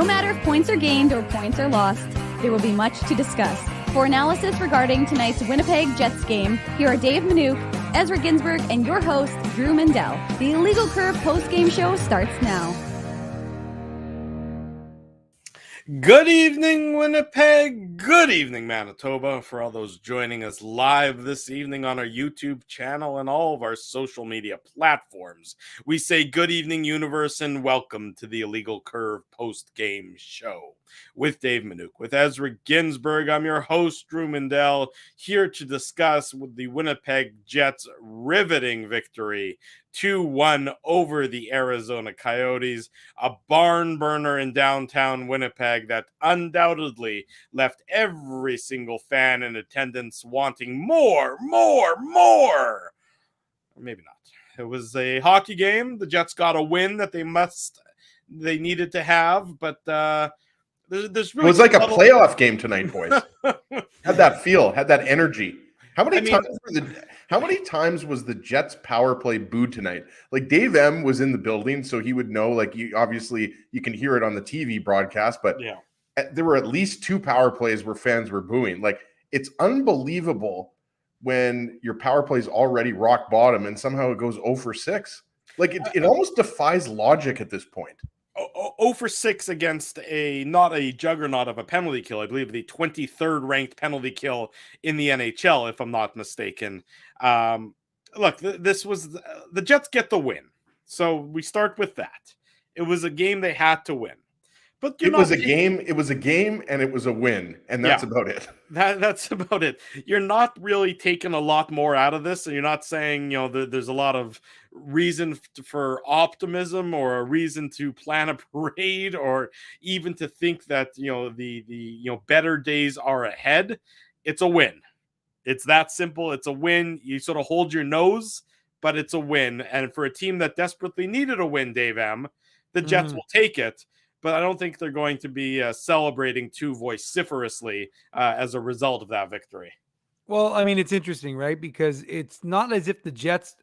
No matter if points are gained or points are lost, there will be much to discuss. For analysis regarding tonight's Winnipeg Jets game, here are Dave Manouk, Ezra Ginsburg, and your host, Drew Mandel. The Illegal Curve post-game show starts now. Good evening, Winnipeg. Good evening, Manitoba. For all those joining us live this evening on our YouTube channel and all of our social media platforms, we say good evening, universe, and welcome to the Illegal Curve post-game show with Dave Manouk. With Ezra Ginsburg, I'm your host, Drew Mandel, here to discuss the Winnipeg Jets' riveting victory 2-1 over the Arizona Coyotes, a barn burner in downtown Winnipeg that undoubtedly left every single fan in attendance wanting more. Or maybe not. It was a hockey game. The Jets got a win that they needed to have, but there's really it was like a playoff game tonight, boys. Had that feel, had that energy. How many times was the Jets power play booed tonight? Like Dave M was in the building, so he would know. Like you can hear it on the TV broadcast, but yeah, there were at least 2 power plays where fans were booing. Like it's unbelievable when your power play is already rock bottom and somehow it goes 0 for 6. Like it almost defies logic at this point. 0 for 6 against not a juggernaut of a penalty kill. I believe the 23rd ranked penalty kill in the NHL, if I'm not mistaken. Look, this was the Jets get the win, so we start with that. It was a game they had to win, but it was a game, and it was a win, and that's about it. That's about it. You're not really taking a lot more out of this, and you're not saying there's a lot of reason for optimism or a reason to plan a parade or even to think that the better days are ahead. It's a win. It's that simple. It's a win. You sort of hold your nose, but it's a win. And for a team that desperately needed a win, Dave M, the Jets will take it. But I don't think they're going to be celebrating too vociferously as a result of that victory. Well, I mean, it's interesting, right? Because it's not as if the Jets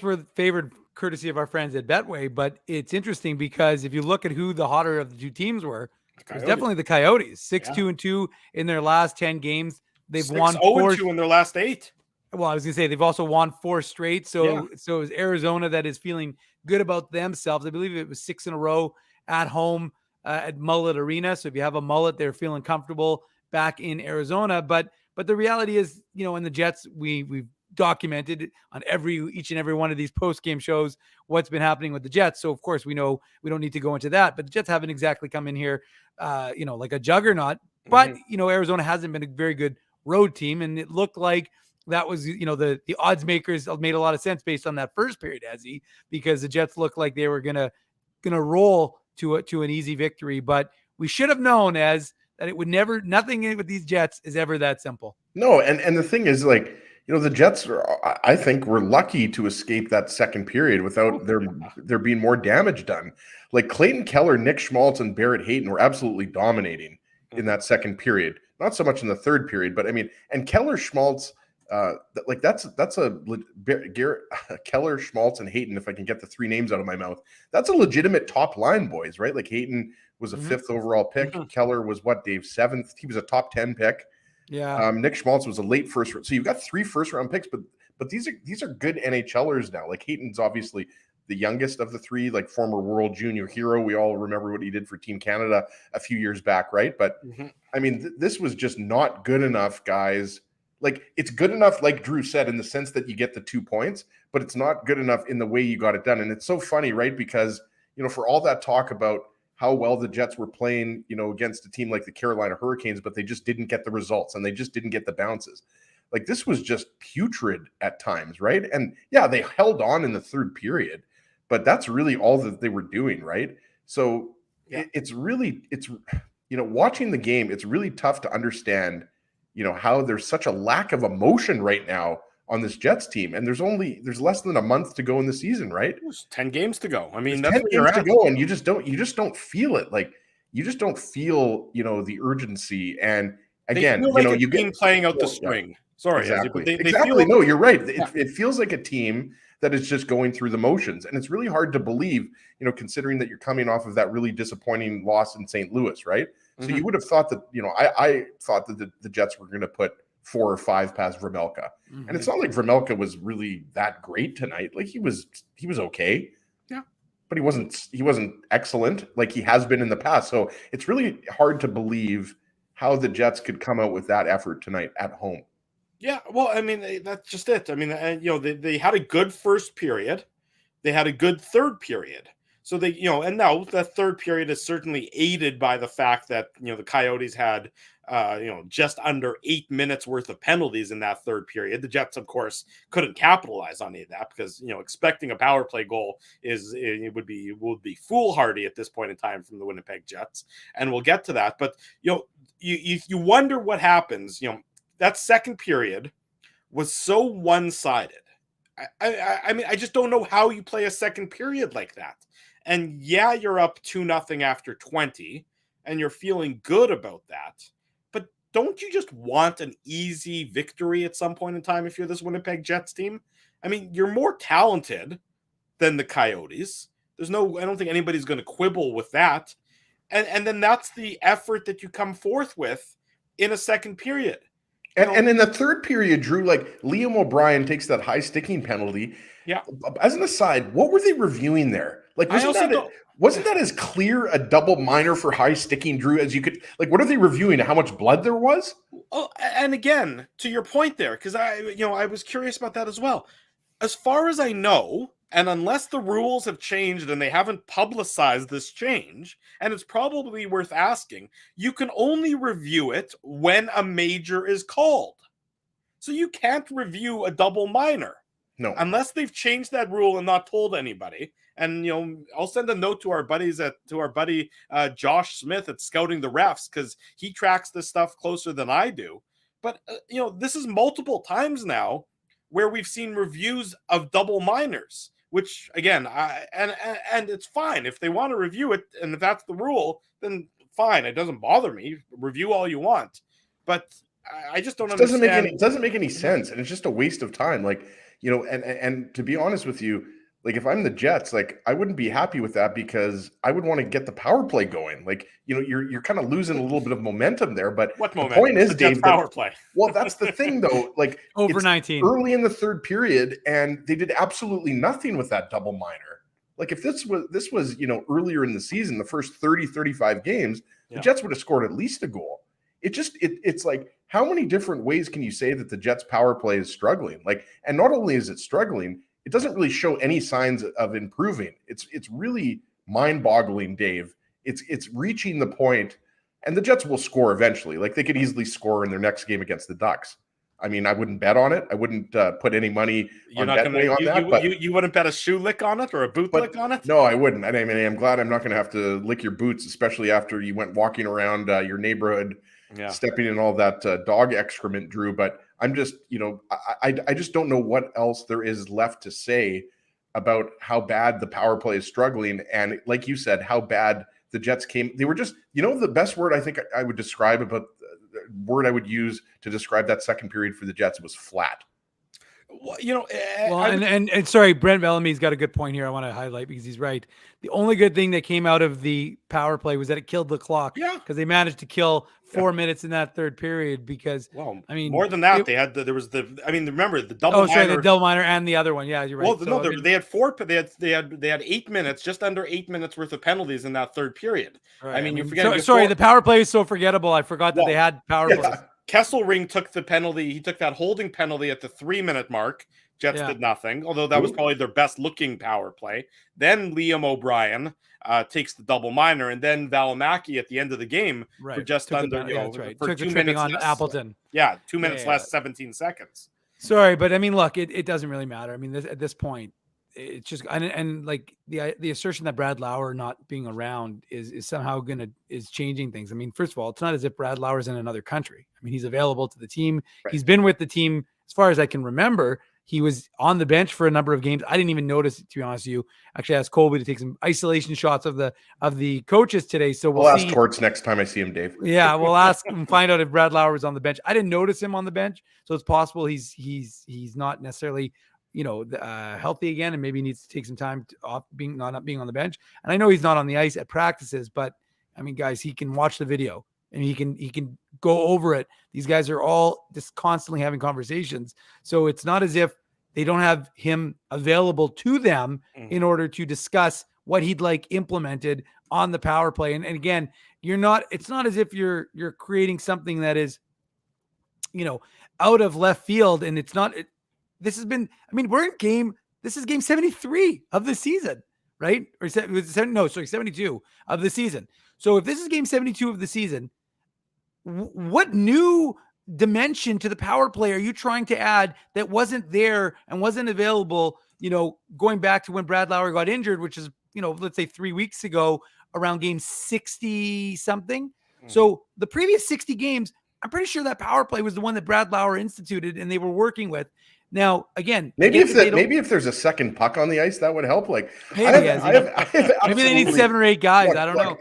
were favored courtesy of our friends at Betway, but it's interesting because if you look at who the hotter of the 2 teams were, it was definitely the Coyotes. 6-2-2 in their last 10 games. They've won 4-2 in their last 8. Well, I was going to say they've also won 4 straight. So it was Arizona that is feeling good about themselves. I believe it was 6 in a row at home at Mullet Arena. So if you have a mullet, they're feeling comfortable back in Arizona. But the reality is, in the Jets, we've documented on each and every one of these post-game shows what's been happening with the Jets. So of course we know we don't need to go into that, but the Jets haven't exactly come in here, like a juggernaut. But Arizona hasn't been a very good road team, and it looked like that was the odds makers made a lot of sense based on that first period, because the Jets looked like they were gonna roll to an easy victory. But we should have known that it would never, nothing with these Jets is ever that simple. No, and the thing is, like, the Jets I think were lucky to escape that second period without there being more damage done. Like Clayton Keller, Nick Schmaltz, and Barrett Hayton were absolutely dominating in that second period. Not so much in the third period, but I mean, and Keller, Schmaltz, that's a Garrett Keller, Schmaltz, and Hayton. If I can get the 3 names out of my mouth, that's a legitimate top line, boys, right? Like Hayton was a 5th overall pick. Keller was what, Dave, 7th. He was a top 10 pick. Yeah. Nick Schmaltz was a late first round. So you've got 3 first round picks, but these are good NHLers now. Like Hayton's obviously the youngest of the 3, like former world junior hero. We all remember what he did for Team Canada a few years back, right? But I mean, this was just not good enough, guys. Like it's good enough, like Drew said, in the sense that you get the 2 points, but it's not good enough in the way you got it done. And it's so funny, right? Because, for all that talk about how well the Jets were playing, against a team like the Carolina Hurricanes, but they just didn't get the results and they just didn't get the bounces. Like this was just putrid at times, right? And yeah, they held on in the third period, but that's really all that they were doing, right? So it's watching the game, it's really tough to understand, how there's such a lack of emotion right now on this Jets team, and there's less than a month to go in the season, right? There's 10 games to go. I mean, there's that's 10 games to go, and you just don't feel it. Like you just don't feel, the urgency. And again, you get playing out the string. Sorry, exactly. they exactly. Feel no, you're right. It feels like a team that is just going through the motions. And it's really hard to believe, considering that you're coming off of that really disappointing loss in St. Louis, right? So you would have thought that, I thought that the Jets were going to put 4 or 5 past Vermelka. And it's not like Vermelka was really that great tonight. Like he was okay. Yeah. But he wasn't excellent like he has been in the past. So it's really hard to believe how the Jets could come out with that effort tonight at home. Yeah, well, I mean, that's just it. I mean, they had a good first period. They had a good third period. So they, and now that third period is certainly aided by the fact that, the Coyotes had, just under 8 minutes worth of penalties in that third period. The Jets, of course, couldn't capitalize on any of that because, expecting a power play goal would be foolhardy at this point in time from the Winnipeg Jets. And we'll get to that. But, you wonder what happens, that second period was so one-sided. I mean, I just don't know how you play a second period like that. And yeah, you're up 2-0 after 20, and you're feeling good about that. But don't you just want an easy victory at some point in time if you're this Winnipeg Jets team? I mean, you're more talented than the Coyotes. I don't think anybody's going to quibble with that. And then that's the effort that you come forth with in a second period. And in the third period, Drew, like Liam O'Brien takes that high sticking penalty. Yeah. As an aside, what were they reviewing there? Like, wasn't that as clear a double minor for high sticking, Drew, as you could? Like, what are they reviewing? How much blood there was? Oh, and again, to your point there, because I was curious about that as well. As far as I know, and unless the rules have changed and they haven't publicized this change, and it's probably worth asking, you can only review it when a major is called. So you can't review a double minor. No. Unless they've changed that rule and not told anybody. And, I'll send a note to our buddy Josh Smith at Scouting the Refs, because he tracks this stuff closer than I do. But, this is multiple times now where we've seen reviews of double minors. Which, again, and it's fine. If they want to review it, and if that's the rule, then fine. It doesn't bother me. Review all you want. But I just don't understand. It doesn't make any sense, and it's just a waste of time. Like, and to be honest with you, like if I'm the Jets, like I wouldn't be happy with that because I would want to get the power play going. Like, you're kind of losing a little bit of momentum there. But what momentum? The point is, Dave, power play. Well, that's the thing, though. Like over 19 early in the third period, and they did absolutely nothing with that double minor. Like if this was earlier in the season, the first 30-35 games, the Jets would have scored at least a goal. It's like, how many different ways can you say that the Jets power play is struggling? Like, and not only is it struggling, it doesn't really show any signs of improving. It's really mind-boggling, Dave. It's reaching the point, and the Jets will score eventually. Like they could easily score in their next game against the Ducks. I mean, I wouldn't bet on it. I wouldn't put any money on Betway on that. But you wouldn't bet a shoe lick on it or a boot lick on it? No, I wouldn't. I mean, I'm glad I'm not going to have to lick your boots, especially after you went walking around your neighborhood, stepping in all that dog excrement, Drew. But I'm just, I just don't know what else there is left to say about how bad the power play is struggling. And like you said, how bad the Jets came. They were just, the best word I think I would describe about the word I would use to describe that second period for the Jets was flat. Well, and sorry, Brent Bellamy's got a good point here I want to highlight because he's right. The only good thing that came out of the power play was that it killed the clock. Yeah. Because they managed to kill 4 minutes in that third period because, I mean. More than that, remember the double minor. Oh, sorry, the double minor and the other one. Yeah, you're right. Well, they had 8 minutes, just under 8 minutes worth of penalties in that third period. Right. I mean, you're forgetting. Sorry, the power play is so forgettable. I forgot that they had power plays. Kesselring took the penalty. He took that holding penalty at the 3-minute mark. Jets did nothing, although that was probably their best looking power play. Then Liam O'Brien takes the double minor, and then Valimaki at the end of the game for just under for took 2 minutes on less. Appleton. Yeah, 2 minutes less, 17 seconds. Sorry, but I mean, look, it doesn't really matter. I mean, at this point, it's just and like the assertion that Brad Lauer not being around is somehow is changing things. I mean, first of all, it's not as if Brad Lauer's in another country. I mean, he's available to the team. Right. He's been with the team as far as I can remember. He was on the bench for a number of games. I didn't even notice it, to be honest with you. Actually, I asked Colby to take some isolation shots of the coaches today. So we'll ask Torts next time I see him, Dave. Yeah, we'll ask and find out if Brad Lauer was on the bench. I didn't notice him on the bench, so it's possible he's not necessarily healthy again, and maybe needs to take some time off not being on the bench. And I know he's not on the ice at practices, but I mean, guys, he can watch the video and he can go over it. These guys are all just constantly having conversations. So it's not as if they don't have him available to them in order to discuss what he'd like implemented on the power play. And again, it's not as if you're creating something that is, out of left field. And it's not, this is game 73 of the season, right? Or 72 of the season. So if this is game 72 of the season, what new dimension to the power play are you trying to add that wasn't there and wasn't available, going back to when Brad Lowry got injured, which is, let's say 3 weeks ago around game 60 something. So the previous 60 games, I'm pretty sure that power play was the one that Brad Lowry instituted and they were working with. Now, again, maybe if there's a second puck on the ice, that would help. Like maybe they need 7 or 8 guys. I don't know.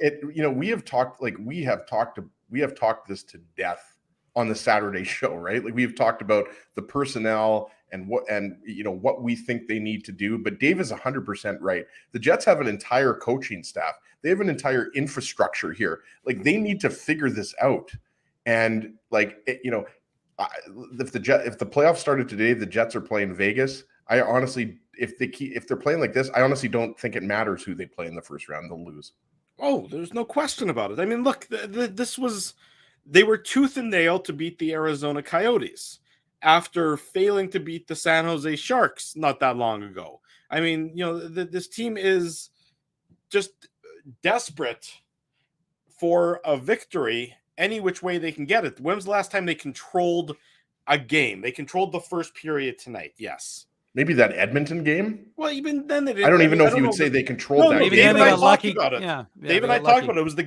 We have talked this to death on the Saturday show, right? Like we've talked about the personnel and what we think they need to do. But Dave is 100% right. The Jets have an entire coaching staff. They have an entire infrastructure here. Like they need to figure this out. And if the playoffs started today, the Jets are playing Vegas. I honestly, if they're playing like this, I honestly don't think it matters who they play in the first round. They'll lose. Oh, there's no question about it. I mean, look, they were tooth and nail to beat the Arizona Coyotes after failing to beat the San Jose Sharks not that long ago. I mean, this team is just desperate for a victory any which way they can get it. When was the last time they controlled a game? They controlled the first period tonight. Yes. Maybe that Edmonton game? Well, even then they didn't. I don't even know if you would say they controlled that game. Dave and I talked about it. Yeah, Dave and I talked about it. It was the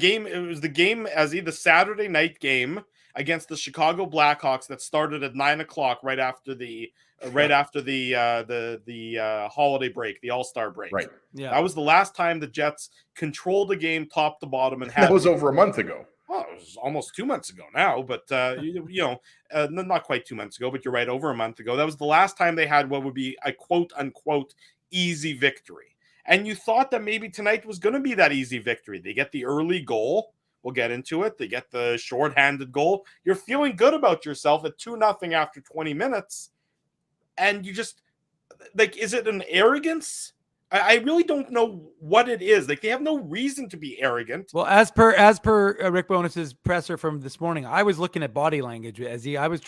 game as the Saturday night game against the Chicago Blackhawks that started at 9:00 right after the holiday break, the All-Star break. Right. Yeah. That was the last time the Jets controlled the game top to bottom and had that was over a month ago. Well, it was almost 2 months ago now, but not quite 2 months ago, but you're right, over a month ago. That was the last time they had what would be a quote unquote easy victory. And you thought that maybe tonight was going to be that easy victory. They get the early goal. We'll get into it. They get the shorthanded goal. You're feeling good about yourself at 2-0 after 20 minutes. And you just is it an arrogance? I really don't know what it is. Like they have no reason to be arrogant. Well, as per Rick Bonus's presser from this morning, I was looking at body language I was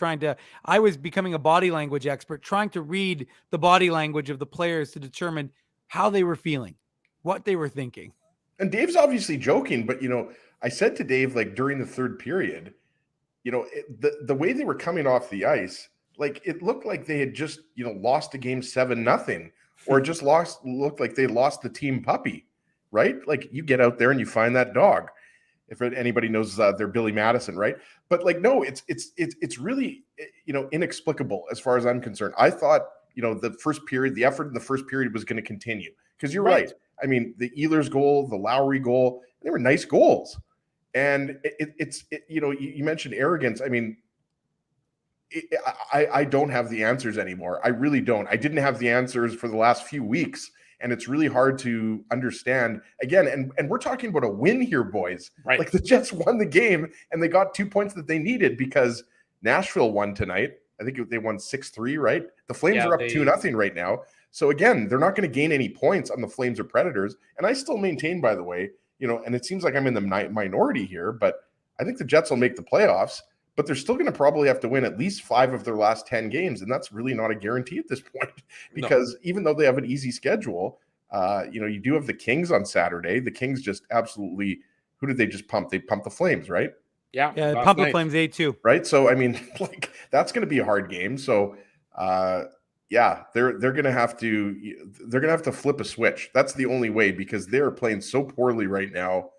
becoming a body language expert, trying to read the body language of the players to determine how they were feeling, what they were thinking. And Dave's obviously joking, but I said to Dave, like during the third period, the way they were coming off the ice, like it looked like they had just, lost a game 7-0. Or just looked like they lost the team puppy, right? Like you get out there and you find that dog. If anybody knows they're Billy Madison, right? But no, it's really inexplicable as far as I'm concerned. I thought the first period, the effort in the first period was going to continue because you're right. I mean, the Ehlers goal, the Lowry goal, they were nice goals, and you mentioned arrogance. I mean. I don't have the answers anymore. I really don't. I didn't have the answers for the last few weeks, and it's really hard to understand again. And we're talking about a win here, boys. Right. Like the Jets won the game, and they got 2 points that they needed because Nashville won tonight. I think they won 6-3, right? The Flames are up 2-0 right now. So again, they're not going to gain any points on the Flames or Predators. And I still maintain, by the way, and it seems like I'm in the minority here, but I think the Jets will make the playoffs. But they're still going to probably have to win at least 5 of their last 10 games. And that's really not a guarantee at this point because even though they have an easy schedule, you do have the Kings on Saturday. The Kings just absolutely, who did they just pump? They pumped the Flames, right? Yeah. Pump the Flames 8-2. Right. So, I mean, that's going to be a hard game. So, they're going to have to flip a switch. That's the only way because they're playing so poorly right now.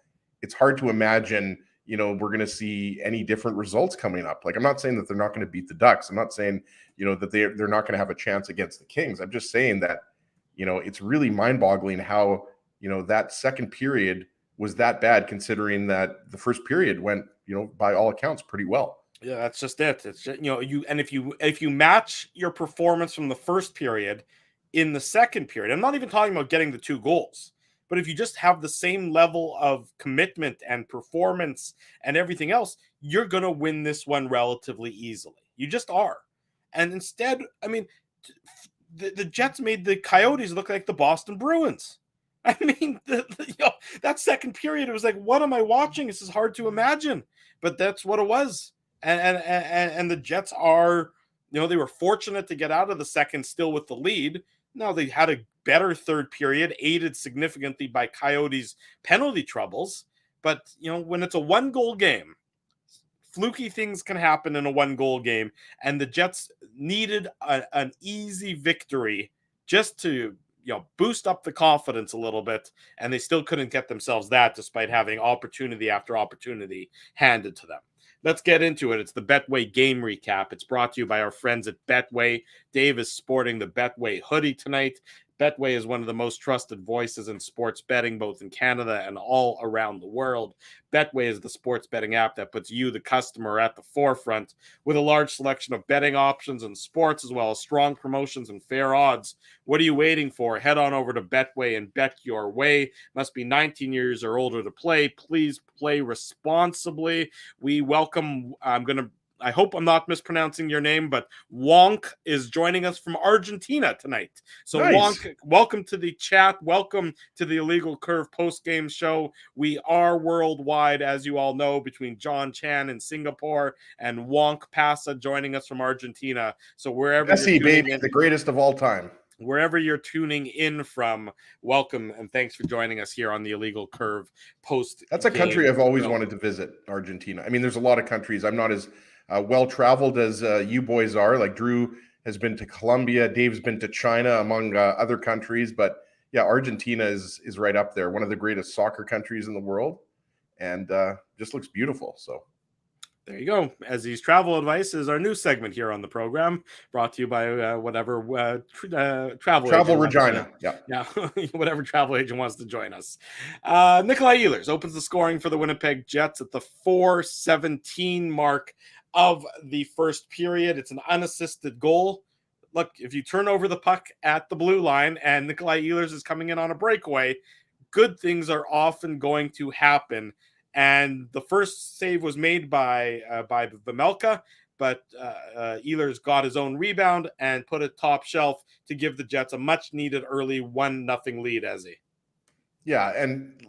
It's hard to imagine we're going to see any different results coming up. Like, I'm not saying that they're not going to beat the Ducks. I'm not saying, that they're not going to have a chance against the Kings. I'm just saying that, it's really mind-boggling how, that second period was that bad considering that the first period went, by all accounts pretty well. Yeah, that's just it. It's just, if you match your performance from the first period, in the second period, I'm not even talking about getting the 2 goals, but if you just have the same level of commitment and performance and everything else, you're going to win this one relatively easily. You just are. And instead, I mean, the Jets made the Coyotes look like the Boston Bruins. I mean, that second period, it was like, what am I watching? This is hard to imagine, but that's what it was. And the Jets are, they were fortunate to get out of the second still with the lead. Now they had a better third period, aided significantly by Coyotes' penalty troubles. But, when it's a 1-goal game, fluky things can happen in a 1-goal game. And the Jets needed an easy victory just to, boost up the confidence a little bit. And they still couldn't get themselves that, despite having opportunity after opportunity handed to them. Let's get into it. It's the Betway game recap. It's brought to you by our friends at Betway. Dave is sporting the Betway hoodie tonight. Betway is one of the most trusted voices in sports betting, both in Canada and all around the world. Betway is the sports betting app that puts you, the customer, at the forefront with a large selection of betting options in sports, as well as strong promotions and fair odds. What are you waiting for? Head on over to Betway and bet your way. Must be 19 years or older to play. Please play responsibly. We welcome, I hope I'm not mispronouncing your name, but Wonk is joining us from Argentina tonight. So nice. Wonk, welcome to the chat. Welcome to the Illegal Curve post-game show. We are worldwide, as you all know, between John Chan in Singapore and Wonk Pasa joining us from Argentina. So wherever you're baby, the greatest of all time. Wherever you're tuning in from, welcome and thanks for joining us here on the Illegal Curve post. That's a country I've always wanted to visit, Argentina. I mean, there's a lot of countries. I'm not as well-traveled as you boys are. Like Drew has been to Colombia, Dave's been to China, among other countries. But yeah, Argentina is right up there, one of the greatest soccer countries in the world, and just looks beautiful. So there you go. As these travel advice is our new segment here on the program, brought to you by travel Regina. Yeah, whatever travel agent wants to join us. Nikolai Ehlers opens the scoring for the Winnipeg Jets at the 4:17 mark of the first period. It's an unassisted goal. Look, if you turn over the puck at the blue line and Nikolai Ehlers is coming in on a breakaway, good things are often going to happen. And the first save was made by Vejmelka, but Ehlers got his own rebound and put it top shelf to give the Jets a much-needed early 1-0 lead, Ezzy. Yeah, and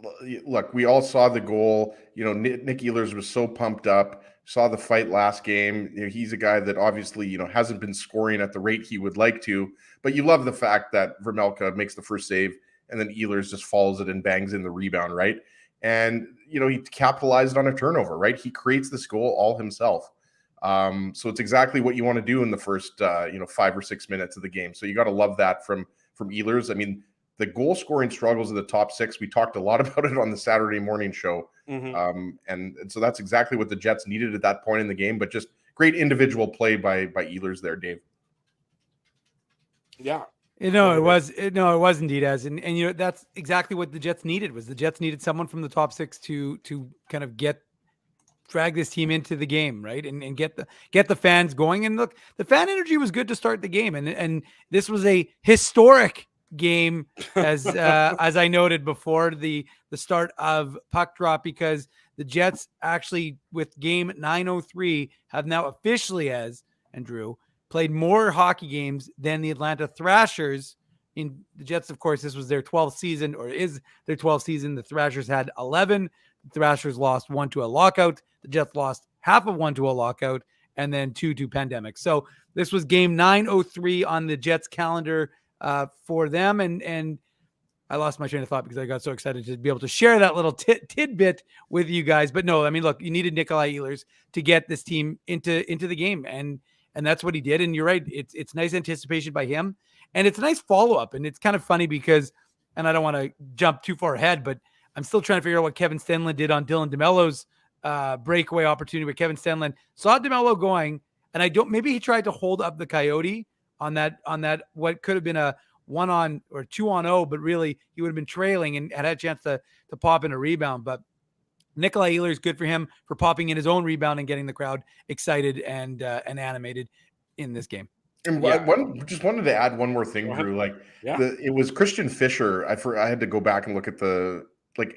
look, we all saw the goal. Nick Ehlers was so pumped up. Saw the fight last game. He's a guy that obviously, hasn't been scoring at the rate he would like to. But you love the fact that Vejmelka makes the first save, and then Ehlers just follows it and bangs in the rebound, right? And, he capitalized on a turnover, right? He creates this goal all himself. So it's exactly what you want to do in the first, 5 or 6 minutes of the game. So you got to love that from Ehlers. I mean, the goal scoring struggles of the top 6, we talked a lot about it on the Saturday morning show. Mm-hmm. And so that's exactly what the Jets needed at that point in the game, but just great individual play by Ehlers there, Dave. Yeah. It was indeed, as and that's exactly what the Jets needed. Was the Jets needed someone from the top 6 to kind of drag this team into the game, right? And get the fans going. And look, the fan energy was good to start the game, and this was a historic game as I noted before the start of puck drop, because the Jets actually, with game 903, have now officially, as and Drew, played more hockey games than the Atlanta Thrashers. In the Jets, of course, this was their 12th season, or is their 12th season. The Thrashers had 11. The Thrashers lost 1 to a lockout. The Jets lost half of 1 to a lockout, and then 2 to pandemic. So this was game 903 on the Jets calendar for them. And I lost my train of thought because I got so excited to be able to share that little tidbit with you guys. But no, I mean, look, you needed Nikolai Ehlers to get this team into the game. And that's what he did. And you're right. It's nice anticipation by him. And it's a nice follow-up. And it's kind of funny because, and I don't want to jump too far ahead, but I'm still trying to figure out what Kevin Stenlund did on Dylan DeMello's breakaway opportunity, where Kevin Stenlund saw DeMello going, and maybe he tried to hold up the Coyote on that, what could have been a 1-on or 2-on-0, but really he would have been trailing and had a chance to pop in a rebound. But Nikolai Ehlers, good for him for popping in his own rebound and getting the crowd excited and animated in this game. And just wanted to add one more thing, Drew. Like it was Christian Fischer. I had to go back and look at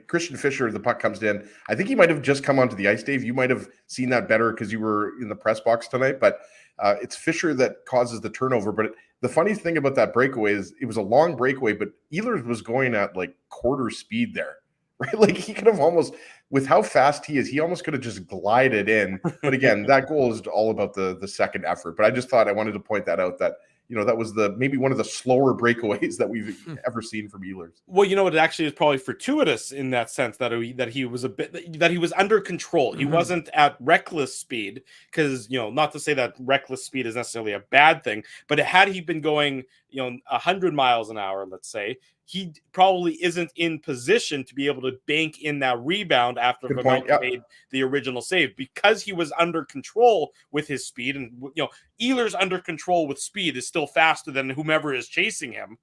Christian Fischer. The puck comes in. I think he might have just come onto the ice, Dave. You might have seen that better because you were in the press box tonight. But it's Fischer that causes the turnover. But the funny thing about that breakaway is it was a long breakaway, but Ehlers was going at like quarter speed there, right? Like he could have almost, with how fast he is, he almost could have just glided in. But again, that goal is all about the second effort. But I just thought I wanted to point that out, that that was maybe one of the slower breakaways that we've ever seen from Ehlers. Well, it actually is probably fortuitous in that sense that he was he was under control. He wasn't at reckless speed, because not to say that reckless speed is necessarily a bad thing, but had he been going 100 miles an hour, let's say, he probably isn't in position to be able to bank in that rebound after Vamelka made the original save, because he was under control with his speed. And Ehlers under control with speed is still faster than whomever is chasing him.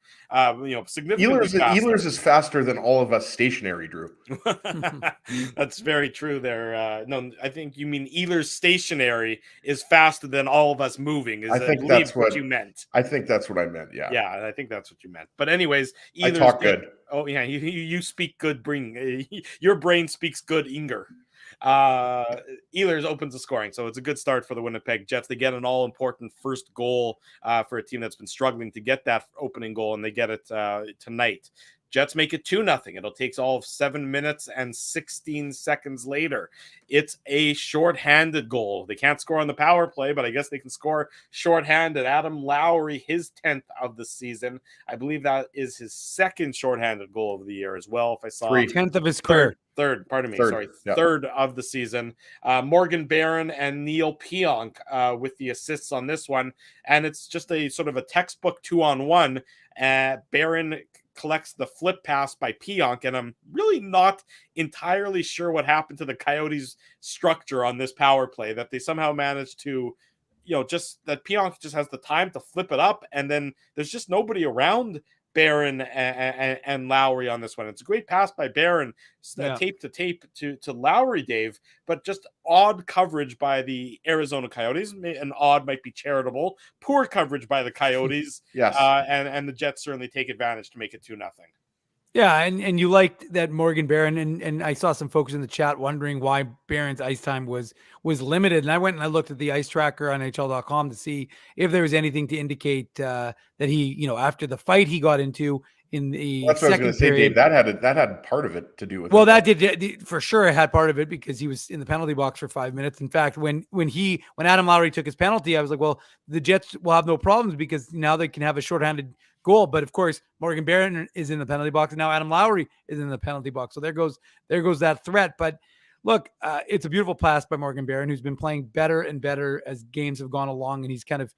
Significantly faster. Ehlers is faster than all of us stationary, Drew. That's very true there. No, I think you mean Ehlers stationary is faster than all of us moving. I think that's what you meant. I think that's what I meant. Yeah. Yeah, I think that's what you meant. But anyways, I talk good. Oh yeah, you speak good. Your brain speaks good, Inger. Ehlers opens the scoring, so it's a good start for the Winnipeg Jets. They get an all-important first goal for a team that's been struggling to get that opening goal, and they get it tonight. Jets make it 2-0. It'll take all of 7 minutes and 16 seconds later. It's a shorthanded goal. They can't score on the power play, but I guess they can score shorthanded. Adam Lowry, his 10th of the season. I believe that is his second shorthanded goal of the year as well. If I saw 10th of his career. Third of the season. Morgan Barron and Neil Pionk with the assists on this one. And it's just a sort of a textbook 2-on-1. Barron collects the flip pass by Pionk, and I'm really not entirely sure what happened to the Coyotes' structure on this power play, that they somehow managed to, just that Pionk just has the time to flip it up, and then there's just nobody around Barron and Lowry on this one. It's a great pass by Barron, tape to tape to Lowry, Dave, but just odd coverage by the Arizona Coyotes. And odd might be charitable. Poor coverage by the Coyotes. Yes. And the Jets certainly take advantage to make it 2-0. Yeah, and you liked that Morgan Barron, and I saw some folks in the chat wondering why Barron's ice time was limited. And I went and I looked at the ice tracker on NHL.com to see if there was anything to indicate that he, after the fight he got into in the that's what I was going to say, Dave. That had part of it to do with it. Well, that did for sure. It had part of it because he was in the penalty box for 5 minutes. In fact, when Adam Lowry took his penalty, I was like, well, the Jets will have no problems because now they can have a shorthanded goal. But of course, Morgan Barron is in the penalty box, and now Adam Lowry is in the penalty box. So there goes that threat. But look, it's a beautiful pass by Morgan Barron, who's been playing better and better as games have gone along, and he's kind of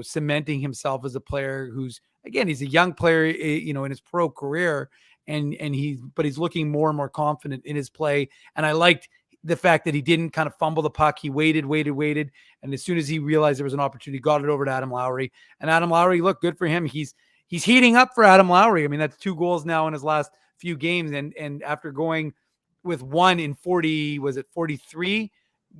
cementing himself as a player who's, again, he's a young player, in his pro career, and he's looking more and more confident in his play. And I liked the fact that he didn't kind of fumble the puck. He waited. And as soon as he realized there was an opportunity, got it over to Adam Lowry. And Adam Lowry, look, good for him. He's heating up for Adam Lowry. I mean, that's 2 goals now in his last few games. And after going with 1 in 43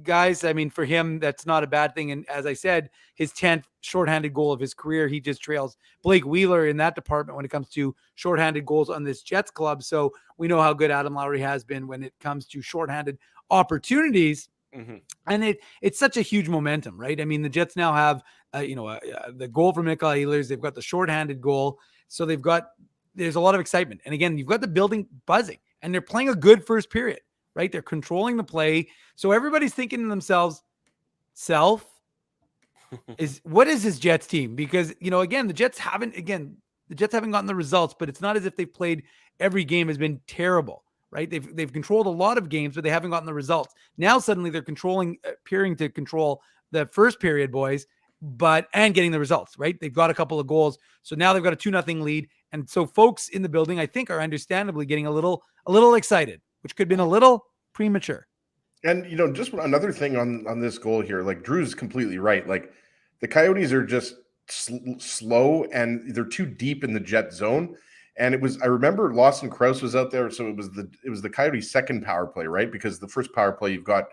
guys, I mean, for him, that's not a bad thing. And as I said, his 10th shorthanded goal of his career, he just trails Blake Wheeler in that department when it comes to shorthanded goals on this Jets club. So we know how good Adam Lowry has been when it comes to shorthanded opportunities. Mm-hmm. And it's such a huge momentum, right? I mean, the Jets now have, the goal from Mikael Ehlers. They've got the shorthanded goal. So there's a lot of excitement. And again, you've got the building buzzing, and they're playing a good first period, right? They're controlling the play. So everybody's thinking to themselves, what is this Jets team? Because, again, the Jets haven't gotten the results, but it's not as if they've played every game has been terrible, right? They've controlled a lot of games, but they haven't gotten the results. Now suddenly they're appearing to control the first period, boys, and getting the results, right? They've got a couple of goals. So now they've got a 2-0 lead. And so folks in the building, I think, are understandably getting a little excited, which could have been a little premature. And, just another thing on this goal here, like Drew's completely right. Like the Coyotes are just slow, and they're too deep in the Jet zone. And I remember Lawson Krause was out there. So it was the Coyotes' second power play, right? Because the first power play, you've got,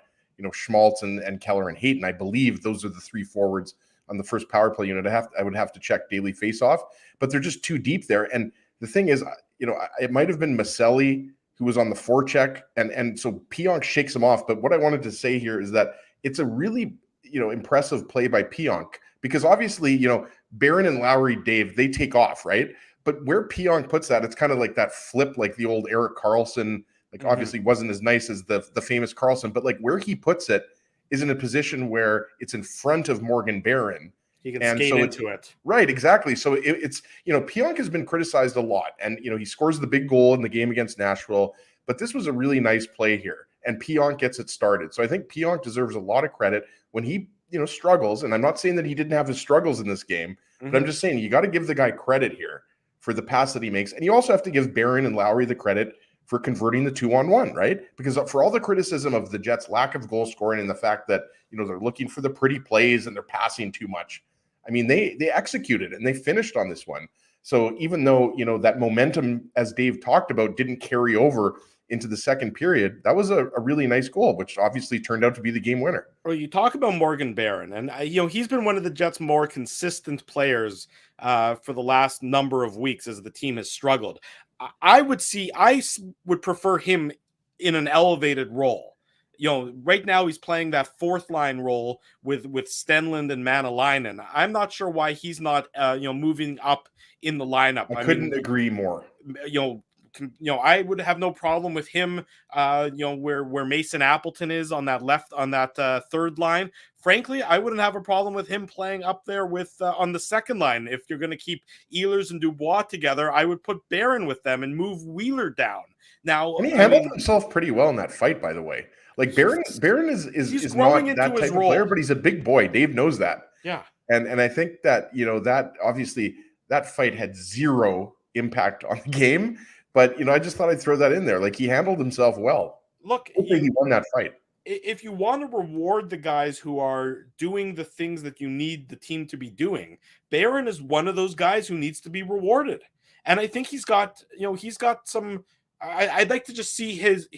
Schmaltz and Keller and Hayton. I believe those are the 3 forwards the first power play unit. I would have to check daily faceoff, but they're just too deep there. And the thing is, it might have been Maselli who was on the forecheck, and so Pionk shakes him off. But what I wanted to say here is that it's a really impressive play by Pionk, because obviously Barron and Lowry, Dave, they take off, right? But where Pionk puts that, it's kind of like that flip, like the old Erik Karlsson. Like obviously wasn't as nice as the famous Karlsson, but like where he puts it is in a position where it's in front of Morgan Barron. He can skate into it. Right, exactly. So it's Pionk has been criticized a lot, and he scores the big goal in the game against Nashville, but this was a really nice play here, and Pionk gets it started. So I think Pionk deserves a lot of credit when he struggles, and I'm not saying that he didn't have his struggles in this game, but I'm just saying you got to give the guy credit here for the pass that he makes, and you also have to give Barron and Lowry the credit for converting the 2-on-1, right? Because for all the criticism of the Jets' lack of goal scoring and the fact that, they're looking for the pretty plays and they're passing too much, I mean, they executed and they finished on this one. So even though, that momentum, as Dave talked about, didn't carry over into the second period, that was a really nice goal, which obviously turned out to be the game winner. Well, you talk about Morgan Barron, and he's been one of the Jets' more consistent players for the last number of weeks as the team has struggled. I would prefer him in an elevated role. Right now he's playing that fourth line role with Stenlund and Manalainen. I'm not sure why he's not moving up in the lineup. I couldn't agree more. I would have no problem with him, where Mason Appleton is on that third line. Frankly, I wouldn't have a problem with him playing up there with on the second line. If you're going to keep Ehlers and Dubois together, I would put Barron with them and move Wheeler down. Now, and he handled himself pretty well in that fight, by the way. Like Barron is not that type of player, but he's a big boy. Dave knows that. Yeah, and I think that that obviously that fight had zero impact on the game. But I just thought I'd throw that in there. Like he handled himself well. Look, hopefully he won that fight. If you want to reward the guys who are doing the things that you need the team to be doing, Barron is one of those guys who needs to be rewarded. And I think he's got some. I'd like to just see him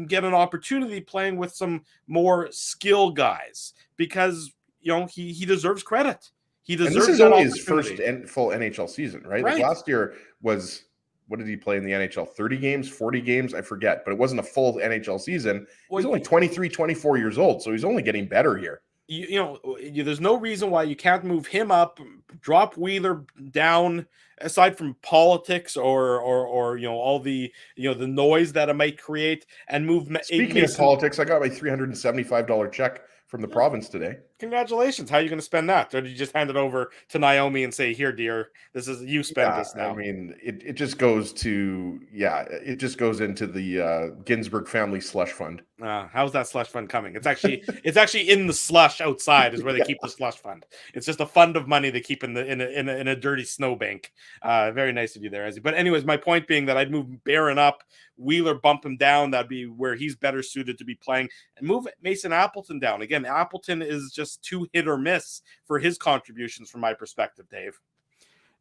get an opportunity playing with some more skill guys, because he deserves credit. He deserves. And this is only his first full NHL season, right? Like last year was, what did he play in the NHL? 30 games, 40 games? I forget, but it wasn't a full NHL season. He's only 23, 24 years old, so he's only getting better here. There's no reason why you can't move him up, drop Wheeler down, aside from politics or all the the noise that it might create, and move. Speaking of politics, I got my $375 check from the province today. Congratulations. How are you going to spend that? Or did you just hand it over to Naomi and say, here, dear, this is, you spend this now? I mean, it just goes to, it just goes into the Ginsburg family slush fund. How's that slush fund coming? It's actually in the slush outside is where they keep the slush fund. It's just a fund of money they keep in a dirty snowbank. Very nice of you there, Ezzy. But anyways, my point being that I'd move Barron up, Wheeler bump him down. That'd be where he's better suited to be playing, and move Mason Appleton down. Again, Appleton is just too hit or miss for his contributions from my perspective, Dave.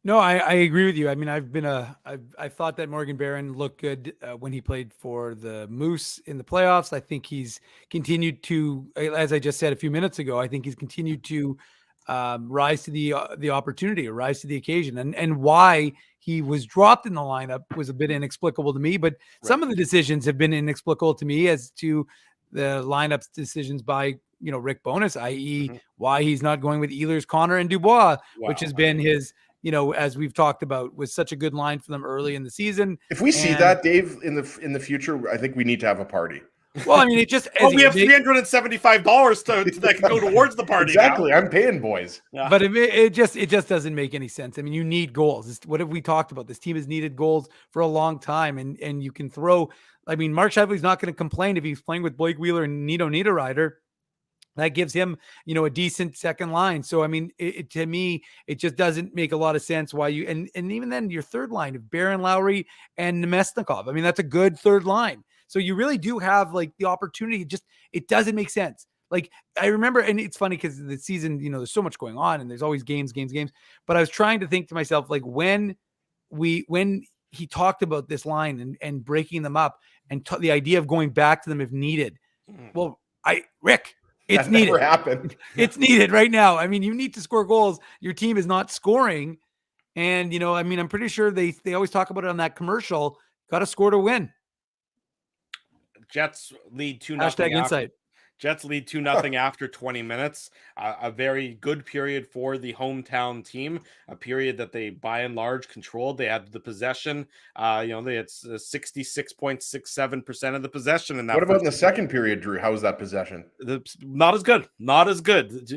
No, I agree with you. I mean, I thought that Morgan Barron looked good when he played for the Moose in the playoffs. I think he's continued to, as I just said a few minutes ago, I think he's continued to rise to the opportunity, or rise to the occasion. And why he was dropped in the lineup was a bit inexplicable to me. But some of the decisions have been inexplicable to me as to the lineups decisions by Rick Bowness, i.e. why he's not going with Ehlers, Connor, and Dubois, which has been his. As we've talked about, was such a good line for them early in the season. If we see that, Dave, in the future, I think we need to have a party. Well, I mean, it just we have $375 that can go towards the party. Exactly, now. I'm paying, boys. Yeah. But it just doesn't make any sense. I mean, you need goals. What have we talked about? This team has needed goals for a long time, and you can throw. I mean, Mark Scheifele's not going to complain if he's playing with Blake Wheeler and Nito Niederreiter. That gives him, a decent second line. So, I mean, to me, it just doesn't make a lot of sense why you, and even then your third line of Barron, Lowry, and Nemesnikov. I mean, that's a good third line. So you really do have like the opportunity. It doesn't make sense. Like I remember, and it's funny because the season, there's so much going on and there's always games. But I was trying to think to myself, like when he talked about this line and breaking them up and the idea of going back to them if needed. Well, Rick, It's That needed. never happened. It's needed right now. I mean, you need to score goals. Your team is not scoring. And, I mean, I'm pretty sure they always talk about it on that commercial. Got to score to win. Jets lead 2-0. Hashtag insight. Jets lead 2-0 after 20 minutes. A very good period for the hometown team, a period that they, by and large, controlled. They had the possession. They had 66.67% of the possession in that. What about in the second period, Drew? How was that possession? Not as good. Not as good.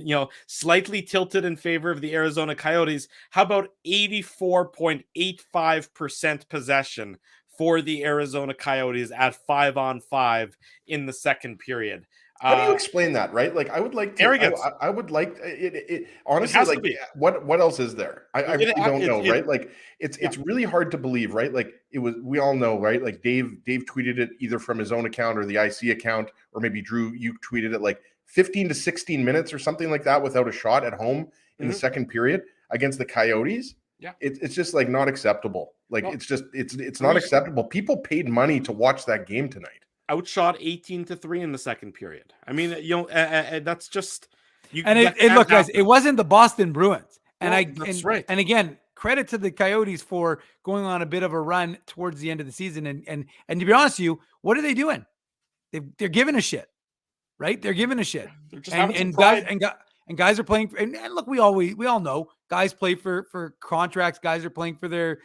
Slightly tilted in favor of the Arizona Coyotes. How about 84.85% possession for the Arizona Coyotes at 5-on-5 in the second period? How do you explain that, right? Like, I would like to. Arrogance. I would like it. Honestly, It has like, to be. what else is there? I really don't know, right? Like, it's really hard to believe, right? Like, it was. We all know, right? Like, Dave tweeted it either from his own account or the IC account, or maybe Drew, you tweeted it, like 15 to 16 minutes or something like that without a shot at home in the second period against the Coyotes. Yeah, it's just like not acceptable. Like, it's not acceptable. People paid money to watch that game tonight. Outshot 18-3 in the second period. I mean, that's just look, guys, it wasn't the Boston Bruins, that's right. And again, credit to the Coyotes for going on a bit of a run towards the end of the season. And to be honest with you, what are they doing? They're giving a shit, right? They're giving a shit. They're just having some pride. Guys are playing. And look, we all know guys play for contracts. Guys are playing for their,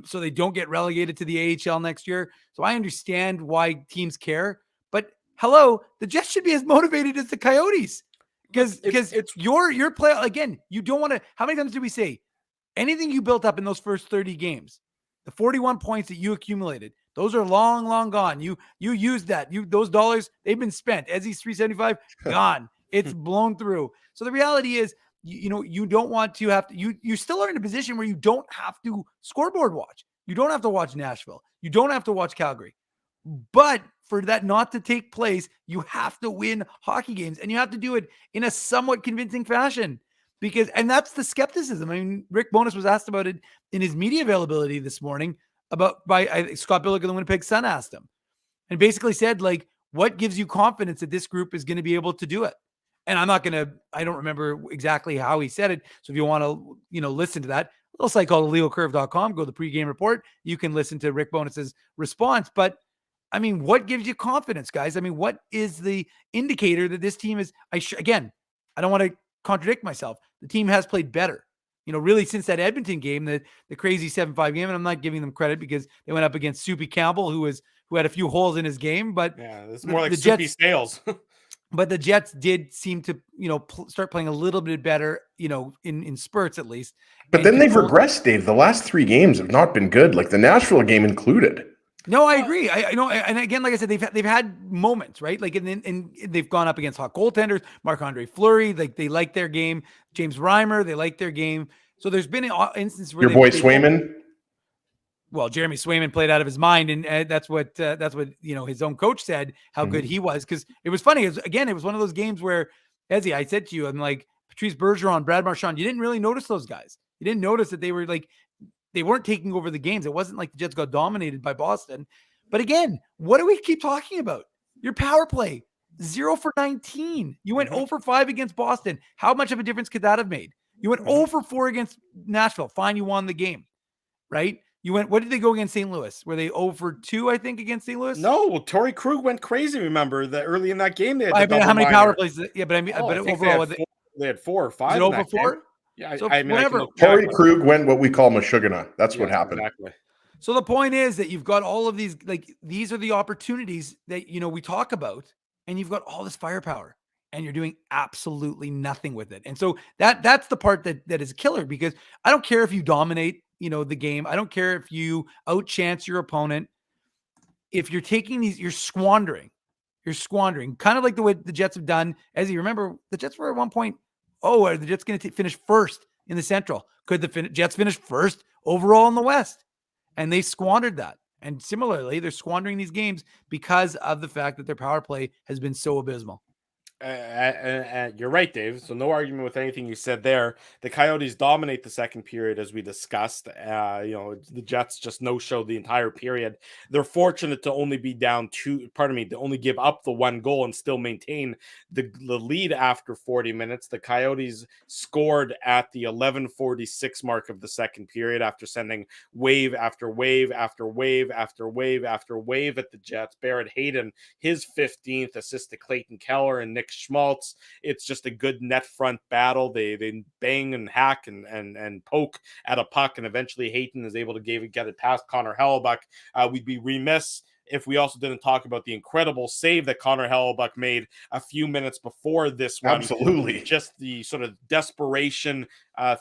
so they don't get relegated to the AHL next year. So I understand why teams care. But hello, the Jets should be as motivated as the Coyotes because it's your play again. You don't want to. How many times do we say anything you built up in those first 30 games, the 41 points that you accumulated? Those are long gone. You used that. Those dollars, they've been spent. Ezzy's 375 gone. It's blown through. So the reality is, you don't want to have to, you still are in a position where you don't have to scoreboard watch. You don't have to watch Nashville. You don't have to watch Calgary. But for that not to take place, you have to win hockey games, and you have to do it in a somewhat convincing fashion and that's the skepticism. I mean, Rick Bowness was asked about it in his media availability this morning by Scott Billick of the Winnipeg Sun asked him, and basically said, like, what gives you confidence that this group is going to be able to do it? And I don't remember exactly how he said it. So if you want to, listen to that, a little site called illegalcurve.com, go to the pregame report. You can listen to Rick Bowness's response. But I mean, what gives you confidence, guys? I mean, what is the indicator that this team is, again, I don't want to contradict myself. The team has played better, really since that Edmonton game, the crazy 7-5 game. And I'm not giving them credit because they went up against Soupy Campbell, who had a few holes in his game, but yeah, it's more like Soupy Sales. But the Jets did seem to, start playing a little bit better, in spurts at least. But then they've regressed, Dave. The last 3 games have not been good, like the Nashville game included. No, I agree. I know, and again, like I said, they've had moments, right? Like, and they've gone up against hot goaltenders, Marc-Andre Fleury, like they like their game. James Reimer, they like their game. So there's been instances where your boy Swayman. Well, Jeremy Swayman played out of his mind, and that's what his own coach said how good he was, because it was funny. It was one of those games where, Ezzy, I said to you, I'm like, Patrice Bergeron, Brad Marchand, you didn't really notice those guys. You didn't notice that they were like, they weren't taking over the games. It wasn't like the Jets got dominated by Boston. But again, what do we keep talking about? Your power play, 0 for 19. You went 0 for 5 against Boston. How much of a difference could that have made? You went 0 for 4 against Nashville. Fine, you won the game, right? You went, what did they go against St. Louis? Were they 0 for 2, I think, against St. Louis? No, Torrey Krug went crazy. Remember that early in that game they had how many power plays? Yeah, but I mean, but overall, they had 4 or 5. 0 for 4? Yeah, so whatever. Torrey Krug went what we call Meshuggah. That's what happened. Exactly. So the point is that you've got all of these, like, these are the opportunities that, we talk about, and you've got all this firepower, and you're doing absolutely nothing with it. And so that's the part that is a killer, because I don't care if you dominate, the game. I don't care if you outchance your opponent. If you're taking these, you're squandering, kind of like the way the Jets have done. As you remember, the Jets were at one point, are the Jets going to finish first in the Central? Could the Jets finish first overall in the West? And they squandered that. And similarly, they're squandering these games because of the fact that their power play has been so abysmal. You're right, Dave. So no argument with anything you said there. The Coyotes dominate the second period, as we discussed. The Jets just no-show the entire period. They're fortunate to only be down to only give up the one goal and still maintain the lead after 40 minutes. The Coyotes scored at the 11:46 mark of the second period after sending wave after wave after wave after wave after wave at the Jets. Barrett Hayton, his 15th assist to Clayton Keller and Nick Schmaltz. It's just a good net front battle. They bang and hack and poke at a puck, and eventually Hayton is able to get it past Connor Hellebuck. We'd be remiss if we also didn't talk about the incredible save that Connor Hellebuck made a few minutes before this one. Absolutely. Just the sort of desperation,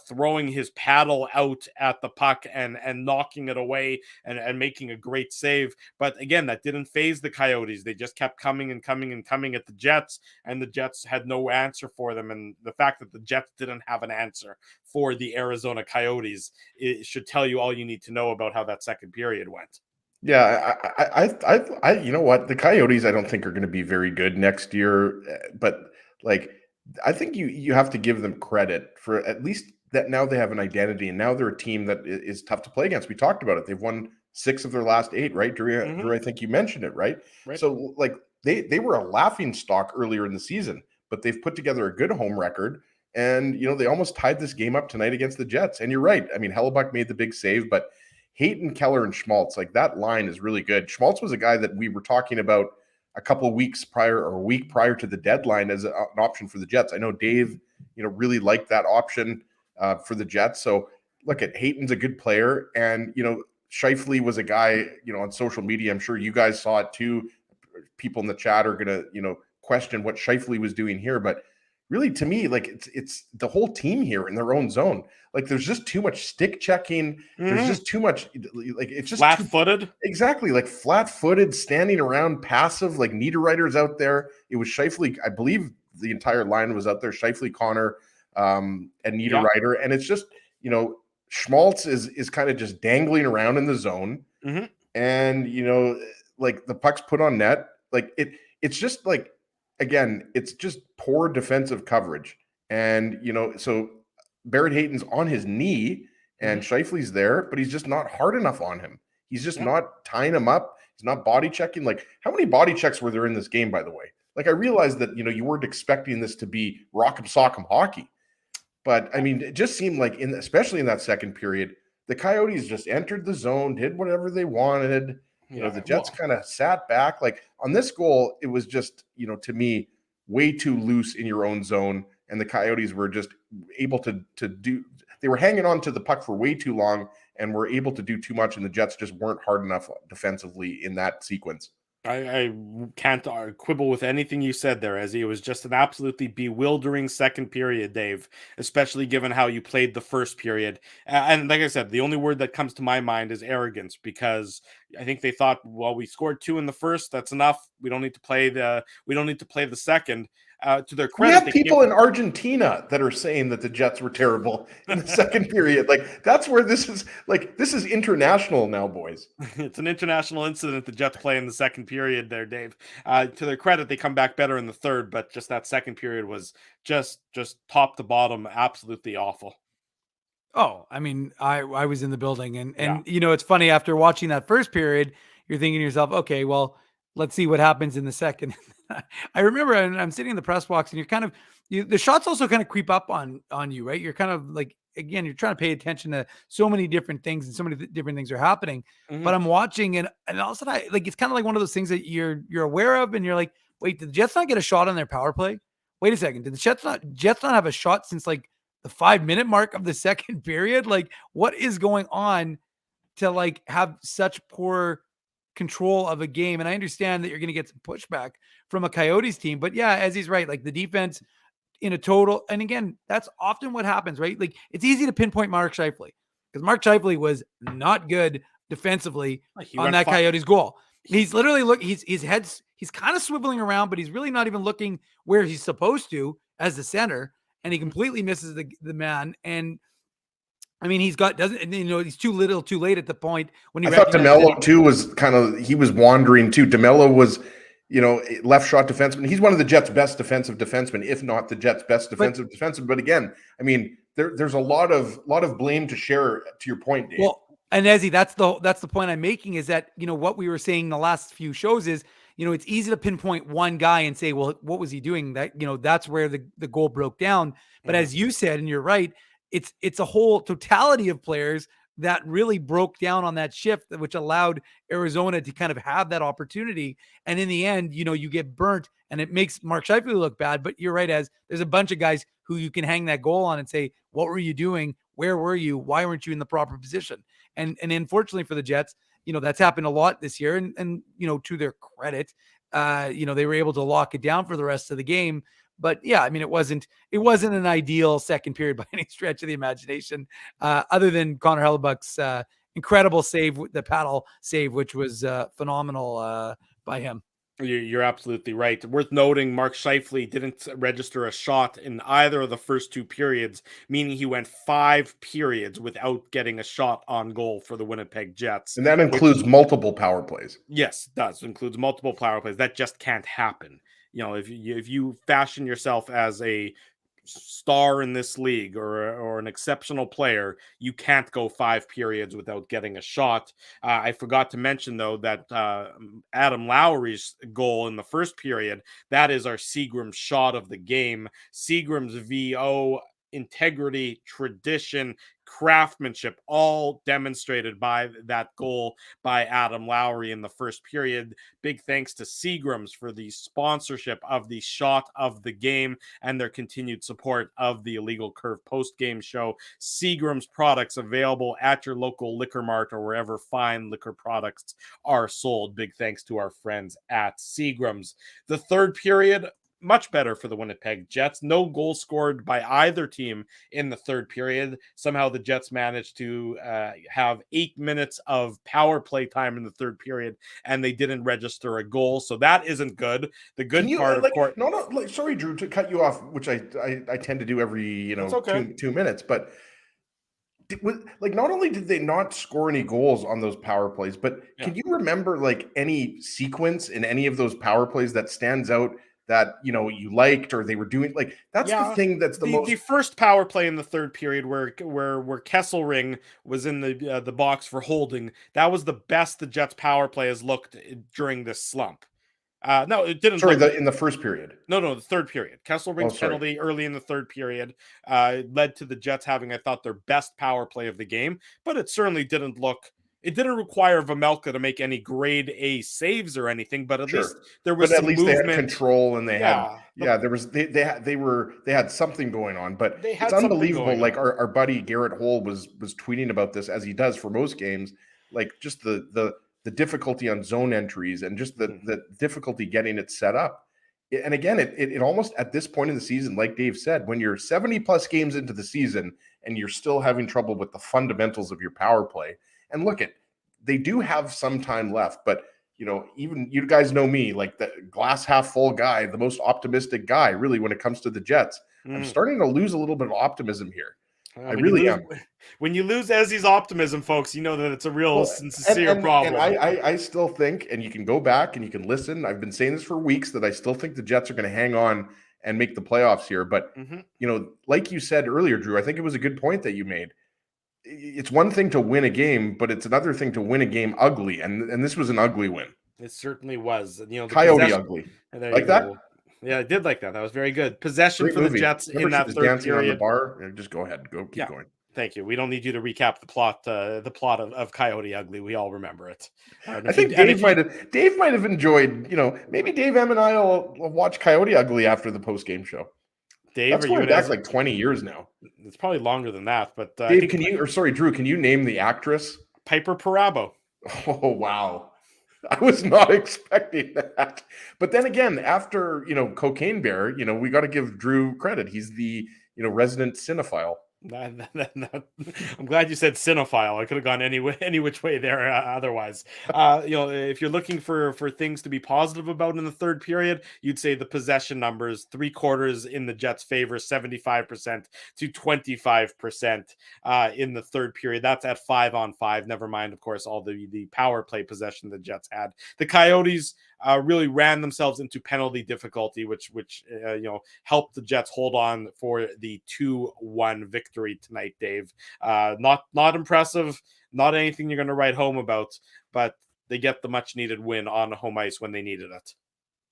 throwing his paddle out at the puck and knocking it away and making a great save. But again, that didn't faze the Coyotes. They just kept coming and coming and coming at the Jets, and the Jets had no answer for them. And the fact that the Jets didn't have an answer for the Arizona Coyotes, it should tell you all you need to know about how that second period went. Yeah, I you know what? The Coyotes, I don't think are going to be very good next year, but like, I think you have to give them credit for at least that now they have an identity, and now they're a team that is tough to play against. We talked about it. They've won 6 of their last 8, right? Drew, I think you mentioned it, right? So like they were a laughing stock earlier in the season, but they've put together a good home record, and they almost tied this game up tonight against the Jets. And you're right. I mean, Hellebuck made the big save, but Hayton, Keller, and Schmaltz, like that line is really good. Schmaltz was a guy that we were talking about a couple of weeks prior or a week prior to the deadline as an option for the Jets. I know Dave, really liked that option for the Jets. So look, at Hayton's a good player, and Scheifele was a guy, on social media. I'm sure you guys saw it too. People in the chat are gonna, question what Scheifele was doing here, but really, to me, like it's the whole team here in their own zone. Like there's just too much stick checking. There's just too much, like it's just flat-footed. Exactly, like flat-footed, standing around, passive. Like Niederreiter's out there. It was Scheifele. I believe the entire line was out there. Scheifele, Connor, and Niederreiter, and it's just Schmaltz is kind of just dangling around in the zone, and like the puck's put on net. Like it's just like. Again, it's just poor defensive coverage. And, so Barrett Hayton's on his knee and Scheifele's there, but he's just not hard enough on him. He's just not tying him up. He's not body checking. Like, how many body checks were there in this game, by the way? Like, I realized that, you weren't expecting this to be rock'em sock'em hockey. But, I mean, it just seemed like, especially in that second period, the Coyotes just entered the zone, did whatever they wanted. The Jets kind of sat back. Like on this goal, it was just, to me, way too loose in your own zone. And the Coyotes were just able to do, they were hanging on to the puck for way too long and were able to do too much. And the Jets just weren't hard enough defensively in that sequence. I can't quibble with anything you said there, Ezzy. It was just an absolutely bewildering second period, Dave, especially given how you played the first period. And like I said, the only word that comes to my mind is arrogance, because I think they thought, well, we scored 2 in the first, that's enough. We don't need to play the second. To their credit, we have people in Argentina that are saying that the Jets were terrible in the second period. Like that's where this is international now, boys. It's an international incident. The Jets play in the second period there, Dave. To their credit, they come back better in the third, but just that second period was just top to bottom, absolutely awful. Oh, I mean, I was in the building, and it's funny, after watching that first period, you're thinking to yourself, okay, well, let's see what happens in the second. I remember, and I'm sitting in the press box, and you're kind of, the shots also kind of creep up on you, right? You're kind of like, again, you're trying to pay attention to so many different things, and so many different things are happening. But I'm watching, and all of a sudden, it's kind of like one of those things that you're aware of, and you're like, wait, did the Jets not get a shot on their power play? Wait a second, did the Jets not have a shot since like the 5-minute mark of the second period? Like, what is going on to like have such poor control of a game? And I understand that you're going to get some pushback from a Coyotes team, but yeah, as he's right, like the defense in a total, and again, that's often what happens, right? Like it's easy to pinpoint Mark Scheifele because Mark Scheifele was not good defensively on that Coyotes goal. He's literally his head's kind of swiveling around, but he's really not even looking where he's supposed to as the center, and he completely misses the man. And I mean, he's too little, too late at the point when he. I thought DeMello too was he was wandering too. DeMello was left shot defenseman. He's one of the Jets' best defensive defensemen, if not the Jets' best defensive defenseman. But again, I mean, there's a lot of blame to share. To your point, Dave. Well, and Ezzy, that's the point I'm making is that what we were saying the last few shows is it's easy to pinpoint one guy and say, well, what was he doing? That that's where the goal broke down. But as you said, and you're right, it's a whole totality of players that really broke down on that shift, which allowed Arizona to kind of have that opportunity. And in the end, you get burnt and it makes Mark Scheifele look bad. But you're right, as there's a bunch of guys who you can hang that goal on and say, what were you doing? Where were you? Why weren't you in the proper position? And unfortunately for the Jets, that's happened a lot this year. And to their credit, they were able to lock it down for the rest of the game. But yeah, I mean, it wasn't an ideal second period by any stretch of the imagination, other than Connor Hellebuck's incredible save, the paddle save, which was phenomenal by him. You're absolutely right. Worth noting, Mark Scheifele didn't register a shot in either of the first two periods, meaning he went 5 periods without getting a shot on goal for the Winnipeg Jets. And that includes multiple power plays. Yes, it does. It includes multiple power plays. That just can't happen. If you fashion yourself as a star in this league or an exceptional player, you can't go 5 periods without getting a shot. I forgot to mention, though, that Adam Lowry's goal in the first period, that is our Seagram's shot of the game. Seagram's VO, integrity, tradition, craftsmanship, all demonstrated by that goal by Adam Lowry in the first period. Big thanks to Seagram's for the sponsorship of the shot of the game and their continued support of the Illegal Curve post-game show. Seagram's products available at your local liquor mart or wherever fine liquor products are sold. Big thanks to our friends at Seagram's. The third period, much better for the Winnipeg Jets. No goal scored by either team in the third period. Somehow the Jets managed to have 8 minutes of power play time in the third period, and they didn't register a goal. So that isn't good. The good part, of course. No, sorry, Drew, to cut you off, which I tend to do every okay. 2 minutes, but not only did they not score any goals on those power plays, but can you remember any sequence in any of those power plays that stands out that you liked, or they were doing? That's the thing that's the first power play in the third period where Kesselring was in the box for holding. That was the best the Jets power play has looked during this slump. No, it didn't. Sorry, in the first period. No, the third period. Kesselring's penalty early in the third period led to the Jets having, I thought, their best power play of the game, but it certainly didn't look. It didn't require Vemelka to make any grade A saves or anything, but at least there was some movement. They had control, and they had something going on. But it's unbelievable. Our buddy Garrett Hole was tweeting about this, as he does for most games. Just the difficulty on zone entries and just the difficulty getting it set up. And again, it almost at this point in the season, like Dave said, when you're 70 plus games into the season and you're still having trouble with the fundamentals of your power play. And look, they do have some time left, but even you guys know me, the glass half full guy, the most optimistic guy, really, when it comes to the Jets. I'm starting to lose a little bit of optimism here. I really am. When you lose Ezzy's optimism, folks, you know that it's a real sincere problem. And I still think, and you can go back and you can listen, I've been saying this for weeks, that I still think the Jets are going to hang on and make the playoffs here. But, like you said earlier, Drew, I think it was a good point that you made. It's one thing to win a game, but it's another thing to win a game ugly. And this was an ugly win. It certainly was. Coyote ugly. Like that? Yeah, I did like that. That was very good. Possession Great for movie. the Jets Remember in that third period. On the bar? Just go ahead. Keep going. Thank you. We don't need you to recap the plot of Coyote Ugly. We all remember it. I think Dave might have enjoyed, maybe Dave M and I will watch Coyote Ugly after the post-game show. Dave, that's going back 20 years now. It's probably longer than that, but Dave, Drew, can you name the actress? Piper Perabo. Oh, wow. I was not expecting that. But then again, after, Cocaine Bear, we got to give Drew credit. He's the, resident cinephile. I'm glad you said cinephile. I could have gone any which way there otherwise. If you're looking for things to be positive about in the third period, you'd say the possession numbers, 3/4 in the Jets' favor, 75% to 25% in the third period. That's at 5-on-5. Never mind, of course, all the power play possession the Jets had. The Coyotes, really ran themselves into penalty difficulty, which helped the Jets hold on for the 2-1 victory tonight, Dave. Not impressive, not anything you're going to write home about, but they get the much needed win on home ice when they needed it.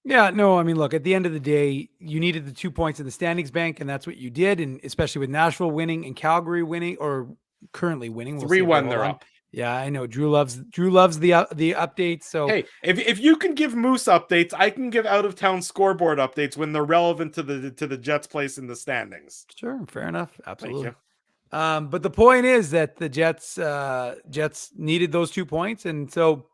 Yeah, no, I mean, look, at the end of the day, you needed the 2 points in the standings bank, and that's what you did. And especially with Nashville winning and Calgary winning, or currently winning, we'll 3-1, they're up. Yeah, I know. Drew loves the updates. So hey, if you can give Moose updates, I can give out of town scoreboard updates when they're relevant to the Jets' place in the standings. Sure, fair enough, absolutely. Thank you. But the point is that the Jets needed those 2 points, and so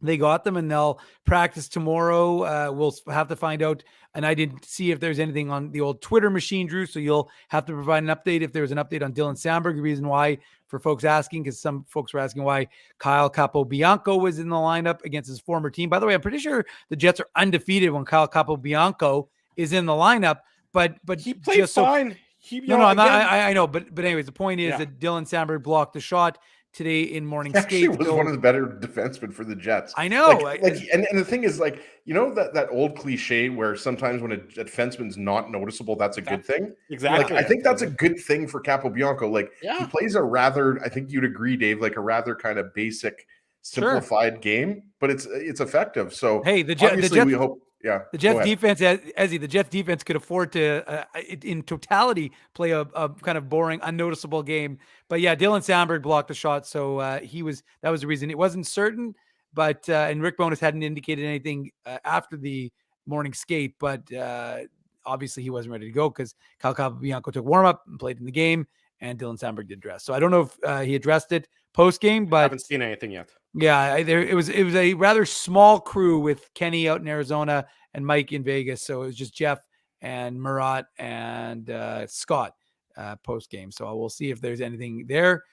they got them, and they'll practice tomorrow. We'll have to find out. And I didn't see if there's anything on the old Twitter machine, Drew. So you'll have to provide an update if there's an update on Dylan Sandberg. The reason why, for folks asking, because some folks were asking why Kyle Capobianco was in the lineup against his former team. By the way, I'm pretty sure the Jets are undefeated when Kyle Capobianco is in the lineup. But he played fine. I know. But anyways, the point is that Dylan Sandberg blocked the shot today in morning skate. Actually was one of the better defensemen for the Jets. I know. And the thing is, like, you know, that old cliche where sometimes when a defenseman's not noticeable, that's a good thing. Exactly. Like, I think that's a good thing for Capobianco. Like, he plays a rather, I think you'd agree, Dave, like a rather kind of basic, simplified game, but it's effective. So hey, obviously we hope. Yeah, the Jets defense, the Jets defense could afford to, in totality, play a kind of boring, unnoticeable game. But yeah, Dylan Sandberg blocked the shot, so that was the reason. It wasn't certain, but and Rick Bowness hadn't indicated anything after the morning skate, but obviously he wasn't ready to go because Kyle Capobianco took warm up and played in the game, and Dylan Sandberg did dress. So I don't know if he addressed it post game, but I haven't seen anything yet. Yeah, it was a rather small crew with Kenny out in Arizona and Mike in Vegas. So it was just Jeff and Murat and Scott post game. So we'll see if there's anything there.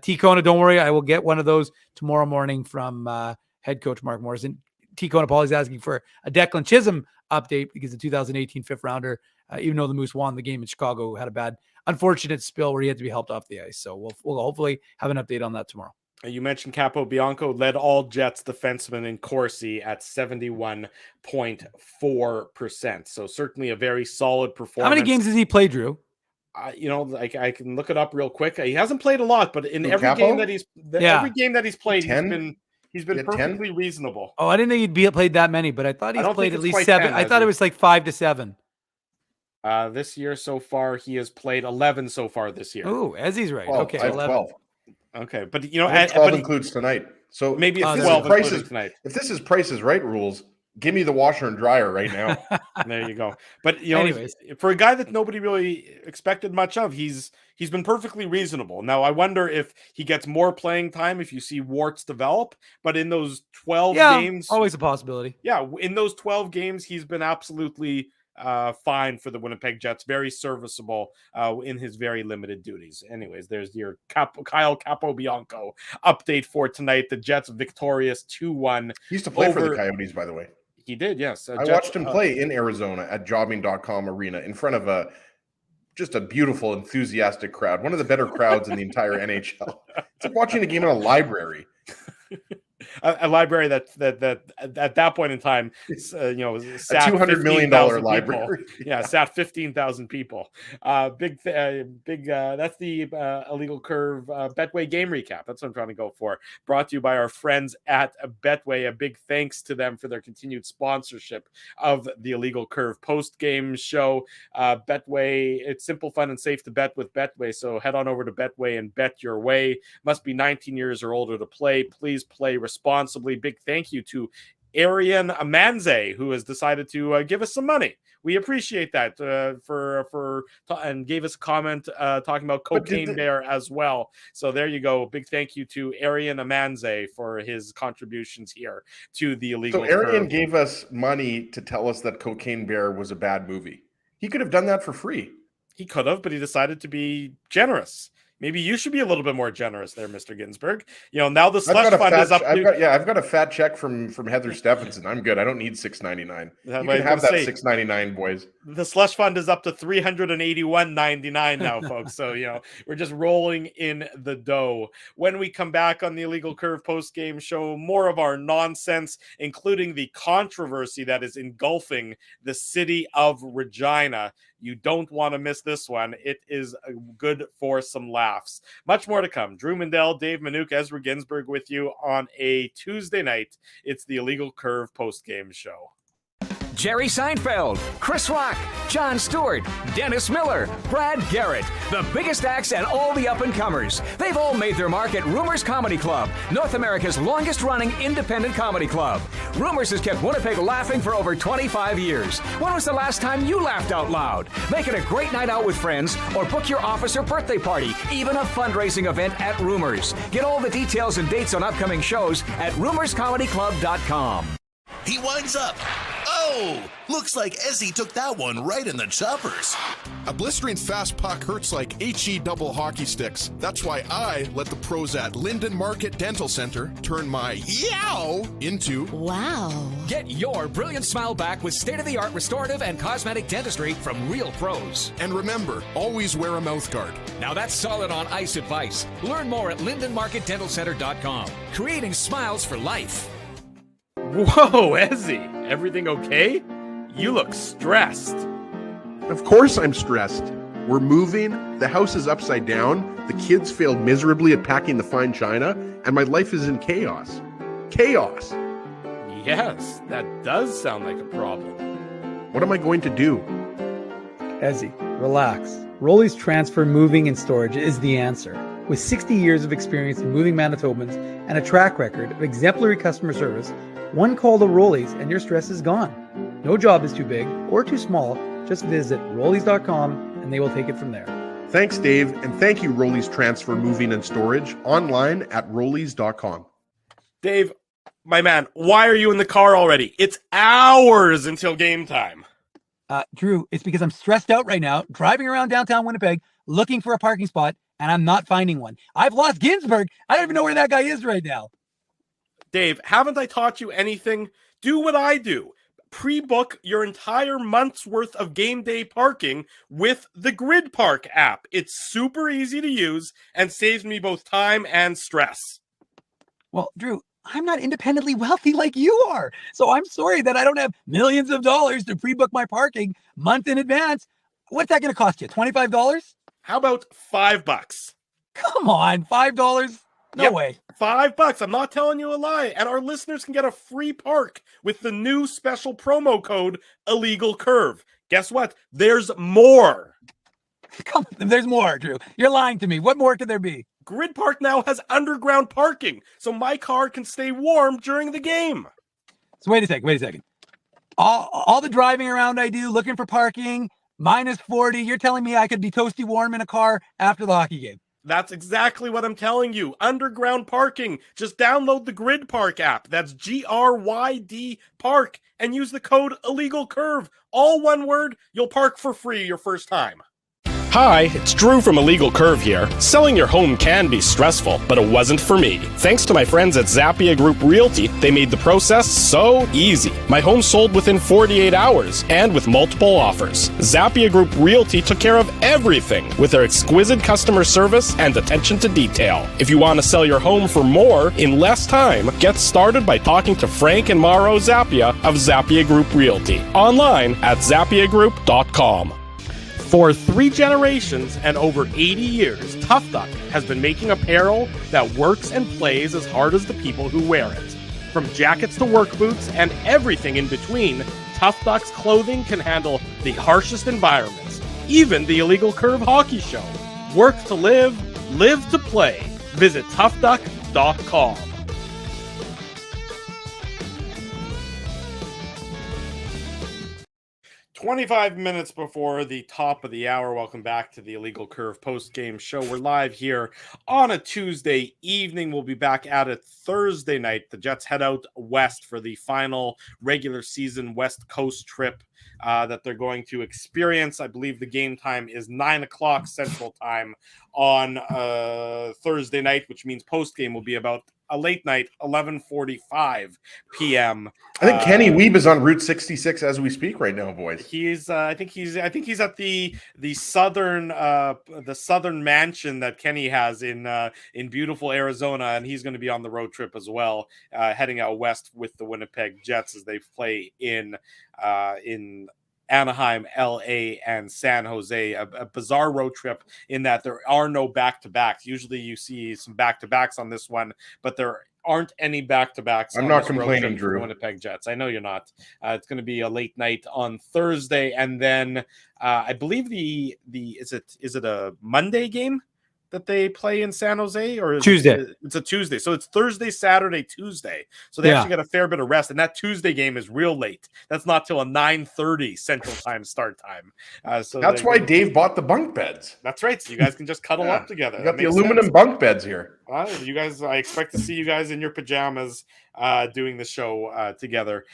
T Kona, don't worry, I will get one of those tomorrow morning from head coach Mark Morrison. T Kona Paul is asking for a Declan Chisholm update because the 2018 fifth rounder, even though the Moose won the game in Chicago, had a bad, unfortunate spill where he had to be helped off the ice. So we'll hopefully have an update on that tomorrow. You mentioned Capobianco led all Jets defensemen in Corsi at 71.4%. So certainly a very solid performance. How many games has he played, Drew? I can look it up real quick. He hasn't played a lot, but in every game that he's played, he's been perfectly 10? Reasonable. Oh, I didn't think he'd played that many, but I thought he's played at least 7. 10, I thought it was like 5 to 7. This year so far, he has played 11 so far this year. Oh, Ezzy's right. 12. Okay, 11. 12. Okay, but 12 includes tonight. So maybe it's 12 including tonight. If this is Price is Right rules, give me the washer and dryer right now. There you go. But anyways, for a guy that nobody really expected much of, he's been perfectly reasonable. Now I wonder if he gets more playing time if you see warts develop. But in those 12 games, always a possibility. Yeah, in those 12 games, he's been absolutely fine for the Winnipeg Jets, very serviceable in his very limited duties. Anyways, there's your Kyle Capobianco update for tonight. The Jets victorious 2-1. He used to play for the Coyotes, by the way. He did, yes. I watched him play in Arizona at jobbing.com arena in front of just a beautiful, enthusiastic crowd. One of the better crowds in the entire NHL. It's like watching a game in a library. A library that at that point in time, sat $200 million library. Sat 15,000 people. Big. That's the Illegal Curve Betway game recap. That's what I'm trying to go for. Brought to you by our friends at Betway. A big thanks to them for their continued sponsorship of the Illegal Curve post game show. Betway. It's simple, fun, and safe to bet with Betway. So head on over to Betway and bet your way. Must be 19 years or older to play. Please play responsibly. Big thank you to Arian Amanze, who has decided to give us some money. We appreciate that and gave us a comment talking about Cocaine Bear as well. So there you go. Big thank you to Arian Amanze for his contributions here to the Illegal. So Arian gave us money to tell us that Cocaine Bear was a bad movie. He could have done that for free. He could have, but he decided to be generous. Maybe you should be a little bit more generous there, Mr. Ginsburg. Now the slush I've got fund is up to... I've got a fat check from Heather Stephenson. I'm good. I don't need $6.99. You can have that $6.99, boys. The slush fund is up to $381.99 now, folks. So, we're just rolling in the dough. When we come back on the Illegal Curve post-game show, more of our nonsense, including the controversy that is engulfing the city of Regina. You don't want to miss this one. It is good for some laughs. Much more to come. Drew Mandel, Dave Manouk, Ezra Ginsburg with you on a Tuesday night. It's the Illegal Curve post-game show. Jerry Seinfeld, Chris Rock, Jon Stewart, Dennis Miller, Brad Garrett, the biggest acts and all the up-and-comers. They've all made their mark at Rumors Comedy Club, North America's longest-running independent comedy club. Rumors has kept Winnipeg laughing for over 25 years. When was the last time you laughed out loud? Make it a great night out with friends or book your office or birthday party, even a fundraising event at Rumors. Get all the details and dates on upcoming shows at rumorscomedyclub.com. He winds up. Oh, looks like Ezzy took that one right in the choppers. A blistering fast puck hurts like HE double hockey sticks. That's why I let the pros at Linden Market Dental Center turn my yow into wow. Get your brilliant smile back with state-of-the-art restorative and cosmetic dentistry from real pros. And remember, always wear a mouth guard. Now that's solid on ice advice. Learn more at lindenmarketdentalcenter.com. Creating smiles for life. Whoa, Ezzy, everything okay? You look stressed. Of course I'm stressed. We're moving, the house is upside down, the kids failed miserably at packing the fine china, and my life is in chaos. Chaos! Yes, that does sound like a problem. What am I going to do? Ezzy, relax. Rolly's Transfer Moving and Storage is the answer. With 60 years of experience in moving Manitobans and a track record of exemplary customer service, one call to Rolly's and your stress is gone. No job is too big or too small. Just visit Rollies.com and they will take it from there. Thanks, Dave, and thank you, Rolly's Transfer Moving and Storage, online at Rollies.com. Dave, my man, why are you in the car already? It's hours until game time. Drew, it's because I'm stressed out right now, driving around downtown Winnipeg, looking for a parking spot, and I'm not finding one. I've lost Ginsburg. I don't even know where that guy is right now. Dave, haven't I taught you anything? Do what I do. Pre-book your entire month's worth of game day parking with the Grid Park app. It's super easy to use and saves me both time and stress. Well, Drew, I'm not independently wealthy like you are. So I'm sorry that I don't have millions of dollars to pre-book my parking month in advance. What's that going to cost you? $25? How about $5? Come on, $5? No way. $5. I'm not telling you a lie. And our listeners can get a free park with the new special promo code Illegal Curve. Guess what? There's more. Come on, there's more, Drew. You're lying to me. What more could there be? Grid Park now has underground parking, so my car can stay warm during the game. So wait a second. All the driving around I do, looking for parking, minus 40. You're telling me I could be toasty warm in a car after the hockey game? That's exactly what I'm telling you. Underground parking. Just download the Grid Park app. That's GRYD Park and use the code Illegal Curve. All one word. You'll park for free your first time. Hi, it's Drew from Illegal Curve here. Selling your home can be stressful, but it wasn't for me. Thanks to my friends at Zappia Group Realty, they made the process so easy. My home sold within 48 hours and with multiple offers. Zappia Group Realty took care of everything with their exquisite customer service and attention to detail. If you want to sell your home for more in less time, get started by talking to Frank and Mauro Zappia of Zappia Group Realty. Online at zappiagroup.com. For 3 generations and over 80 years, Tough Duck has been making apparel that works and plays as hard as the people who wear it. From jackets to work boots and everything in between, Tough Duck's clothing can handle the harshest environments, even the Illegal Curve hockey show. Work to live, live to play. Visit toughduck.com. 25 minutes before the top of the hour. Welcome back to the Illegal Curve post-game show. We're live here on a Tuesday evening. We'll be back at it Thursday night. The Jets head out west for the final regular season West Coast trip that they're going to experience. I believe the game time is 9 o'clock Central Time on Thursday night, which means post-game will be about a late night, 11:45 p.m. I think Kenny Weeb is on Route 66 as we speak right now, boys. He's I think he's at the southern mansion that Kenny has in beautiful Arizona, and he's going to be on the road trip as well, heading out west with the Winnipeg Jets as they play in Anaheim, LA, and San Jose. A bizarre road trip in that there are no back-to-backs. Usually you see some back-to-backs on this one, but there aren't any back-to-backs. I'm not complaining, Drew. Winnipeg Jets. I know you're not. It's going to be a late night on Thursday, and then I believe is it a Monday game that they play in San Jose, or Tuesday? It's a Tuesday, so it's Thursday, Saturday, Tuesday. So they actually get a fair bit of rest, and that Tuesday game is real late. That's not till a 9:30 Central Time start time. So that's why Dave bought the bunk beds. That's right. So you guys can just cuddle up together. You got the aluminum bunk beds here. You guys, I expect to see you guys in your pajamas doing the show together.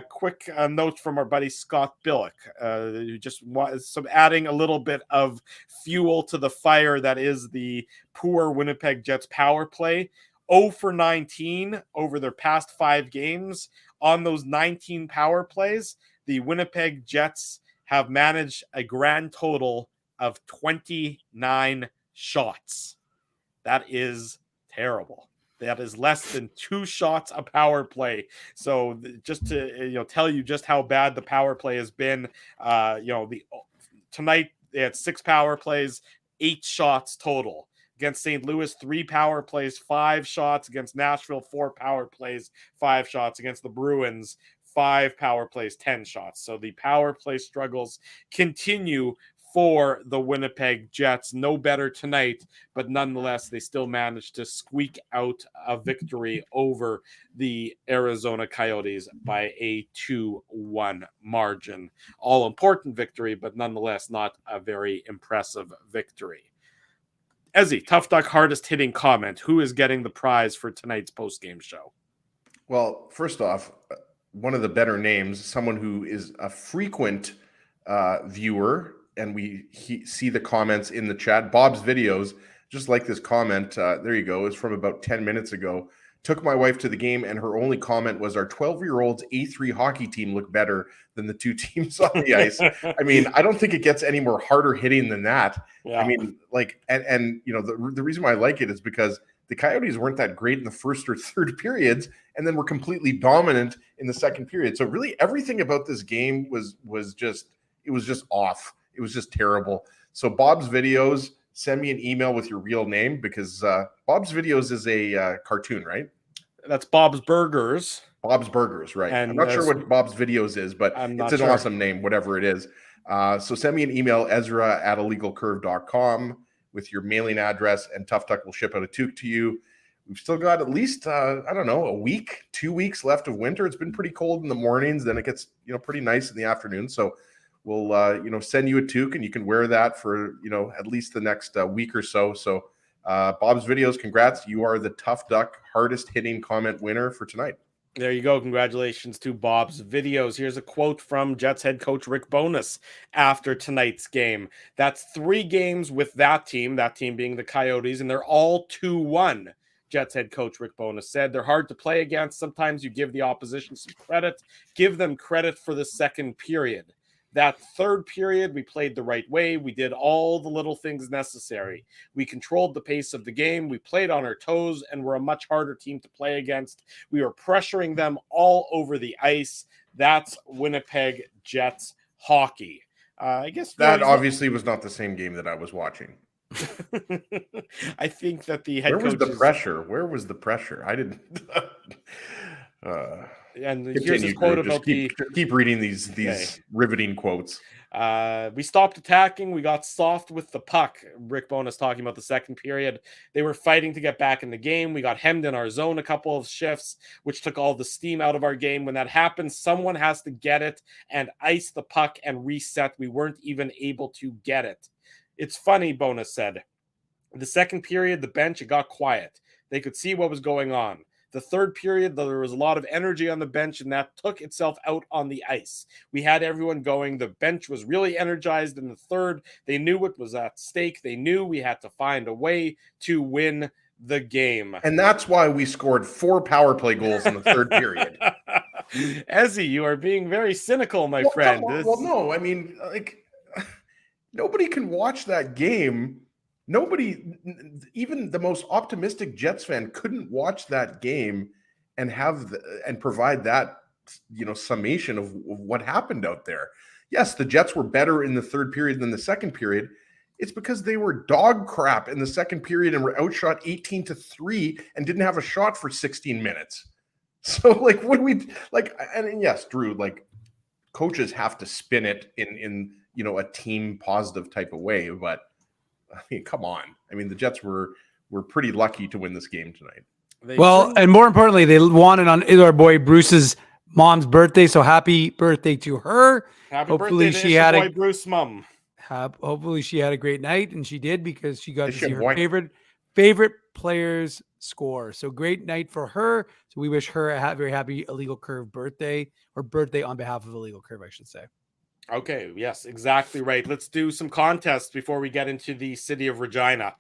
Quick note from our buddy Scott Billick, who just wants adding a little bit of fuel to the fire that is the poor Winnipeg Jets power play. 0 for 19 over their past 5 games. On those 19 power plays, the Winnipeg Jets have managed a grand total of 29 shots. That is terrible. That is less than 2 shots a power play. So just to tell you just how bad the power play has been, tonight they had 6 power plays, 8 shots total. Against St. Louis, 3 power plays, 5 shots. Against Nashville, 4 power plays, 5 shots. Against the Bruins, 5 power plays, 10 shots. So the power play struggles continue for the Winnipeg Jets. No better tonight, but nonetheless, they still managed to squeak out a victory over the Arizona Coyotes by a 2-1 margin. All important victory, but nonetheless, not a very impressive victory. Ezzy, Tough Duck hardest hitting comment. Who is getting the prize for tonight's post-game show? Well, first off, one of the better names, someone who is a frequent viewer, and we see the comments in the chat. Bob's videos, just like this comment, there you go, is from about 10 minutes ago. Took my wife to the game, and her only comment was, our 12-year-old's A3 hockey team look better than the 2 teams on the ice. I mean, I don't think it gets any more harder hitting than that. Yeah. I mean, the reason why I like it is because the Coyotes weren't that great in the first or third periods, and then were completely dominant in the second period. So really everything about this game was just off. It was just terrible. So Bob's videos, send me an email with your real name, because Bob's Videos is a cartoon, right? That's Bob's Burgers. Bob's Burgers, right. And I'm not sure what Bob's Videos is, but it's an awesome name, whatever it is. So send me an email, ezra@illegalcurve.com, with your mailing address, and Tough Duck will ship out a toque to you. We've still got at least, a week, 2 weeks left of winter. It's been pretty cold in the mornings. Then it gets, pretty nice in the afternoon. So we'll, send you a toque, and you can wear that for, at least the next week or so. So Bob's Videos, congrats. You are the Tough Duck hardest hitting comment winner for tonight. There you go. Congratulations to Bob's Videos. Here's a quote from Jets head coach Rick Bowness after tonight's game. That's 3 games with that team being the Coyotes, and they're all 2-1. Jets head coach Rick Bowness said they're hard to play against. Sometimes you give the opposition some credit. Give them credit for the second period. That third period, we played the right way. We did all the little things necessary. We controlled the pace of the game. We played on our toes, and we're a much harder team to play against. We were pressuring them all over the ice. That's Winnipeg Jets hockey. I guess that obviously was not the same game that I was watching. I think that the head coach. Where was the pressure? I didn't. And here's Continue, his quote Drew. about Just keep reading these riveting quotes. We stopped attacking. We got soft with the puck. Rick Bowness talking about the second period. They were fighting to get back in the game. We got hemmed in our zone a couple of shifts, which took all the steam out of our game. When that happens, someone has to get it and ice the puck and reset. We weren't even able to get it. It's funny, Bowness said. The second period, the bench, it got quiet. They could see what was going on. The third period, there was a lot of energy on the bench, and that took itself out on the ice. We had everyone going. The bench was really energized in the third. They knew what was at stake. They knew we had to find a way to win the game. And that's why we scored 4 power play goals in the third period. Ezzy, you are being very cynical, my friend. Well, no, I mean, like, nobody can watch that game. Nobody, even the most optimistic Jets fan, couldn't watch that game and provide that, summation of what happened out there. Yes, the Jets were better in the third period than the second period. It's because they were dog crap in the second period and were outshot 18-3 and didn't have a shot for 16 minutes. So, like, what do we like? And yes, Drew, like, coaches have to spin it in a team positive type of way, but I mean, come on. I mean, the Jets were pretty lucky to win this game tonight. And more importantly, they won it on our boy Bruce's mom's birthday. So happy birthday to her. Hopefully birthday she had a Bruce mom. Hopefully she had a great night, and she did, because she got to see her favorite players score. So great night for her. So we wish her a very happy Illegal Curve birthday, or birthday on behalf of Illegal Curve, I should say. Okay, yes, exactly right. Let's do some contests before we get into the city of Regina.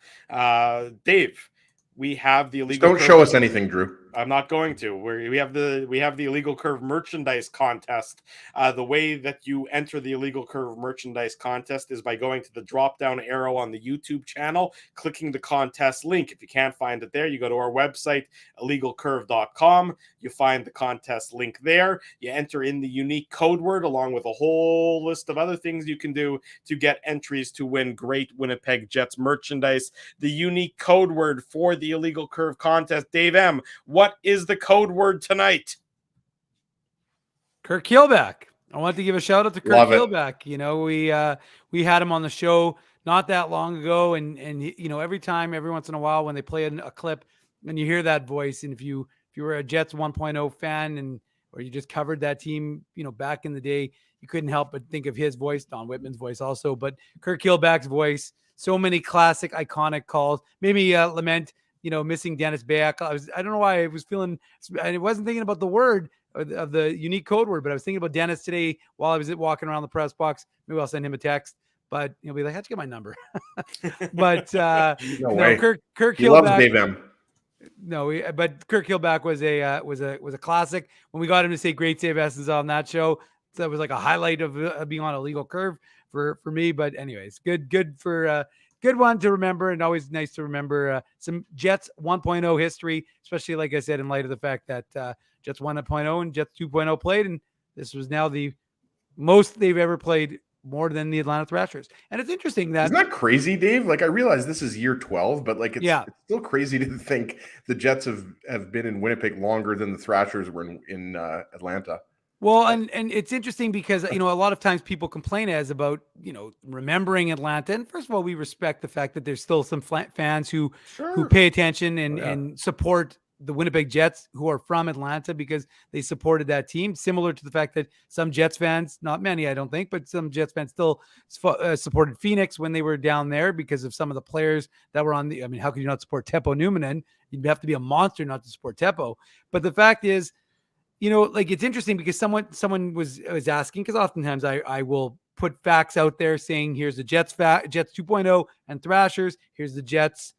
Dave, we have the illegal. Don't show us anything, Drew. I'm not going to. We have the Illegal Curve merchandise contest. The way that you enter the Illegal Curve merchandise contest is by going to the drop-down arrow on the YouTube channel, clicking the contest link. If you can't find it there, you go to our website, illegalcurve.com. You find the contest link there. You enter in the unique code word along with a whole list of other things you can do to get entries to win great Winnipeg Jets merchandise. The unique code word for the Illegal Curve contest, Dave M., what is the code word tonight? Kirk Keelback. I want to give a shout out to Kirk Keelback. We had him on the show not that long ago, and every once in a while when they play a clip and you hear that voice, and if you were a Jets 1.0 fan or you just covered that team, back in the day, you couldn't help but think of his voice, Don Whitman's voice also, but Kirk Keelback's voice. So many classic, iconic calls. Made me lament, missing Dennis Bayak. I don't know why I wasn't thinking about the word of the unique code word, but I was thinking about Dennis today while I was walking around the press box. Maybe I'll send him a text, but he'll be like, how'd you get my number? But Kirk Keelback loves Dave M. But Kirk Keelback was a classic. When we got him to say great save essence on that show, that was like a highlight of being on Illegal Curve for me. But anyways, good for good one to remember, and always nice to remember some Jets 1.0 history, especially, like I said, in light of the fact that Jets 1.0 and Jets 2.0 played, and this was now the most they've ever played, more than the Atlanta Thrashers. And it's interesting that... Isn't that crazy, Dave? Like, I realize this is year 12, but like, it's still crazy to think the Jets have been in Winnipeg longer than the Thrashers were in Atlanta. Well, and it's interesting because, a lot of times people complain about, remembering Atlanta. And first of all, we respect the fact that there's still some fans who pay attention and support the Winnipeg Jets who are from Atlanta because they supported that team. Similar to the fact that some Jets fans, not many, I don't think, but some Jets fans still supported Phoenix when they were down there because of some of the players that were on how could you not support Teppo Numminen? You'd have to be a monster not to support Teppo. But the fact is, it's interesting because someone was asking, because oftentimes I will put facts out there saying, here's the Jets 2.0 and Thrashers, here's the Jets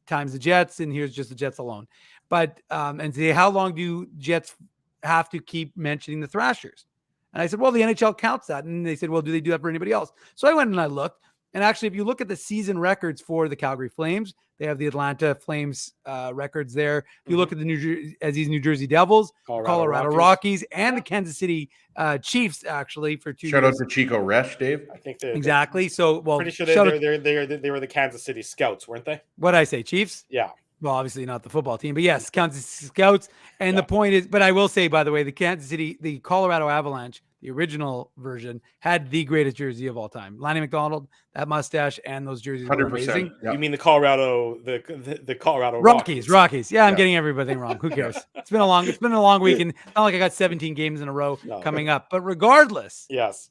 times the Jets, and here's just the Jets alone. But, and say, how long do Jets have to keep mentioning the Thrashers? And I said, well, the NHL counts that. And they said, well, do they do that for anybody else? So I went and I looked. And actually, if you look at the season records for the Calgary Flames, they have the Atlanta Flames records there. If you look at the New Jersey Devils, Colorado Rockies, and the Kansas City Chiefs, actually, for 2 years. Shout out to Chico Resch, Dave. I think exactly. So, well, pretty sure they were the Kansas City Scouts, weren't they? What'd I say, Chiefs? Yeah. Well, obviously not the football team, but yes, Kansas City Scouts. And the point is, but I will say, by the way, the Colorado Avalanche, the original version, had the greatest jersey of all time. Lonnie McDonald, that mustache, and those jerseys were 100%. amazing. Yep. You mean the Colorado Rockies? Yeah, I'm getting everything wrong. Who cares? It's been a long week, and it's not like I got 17 games in a row coming up. But regardless, yes.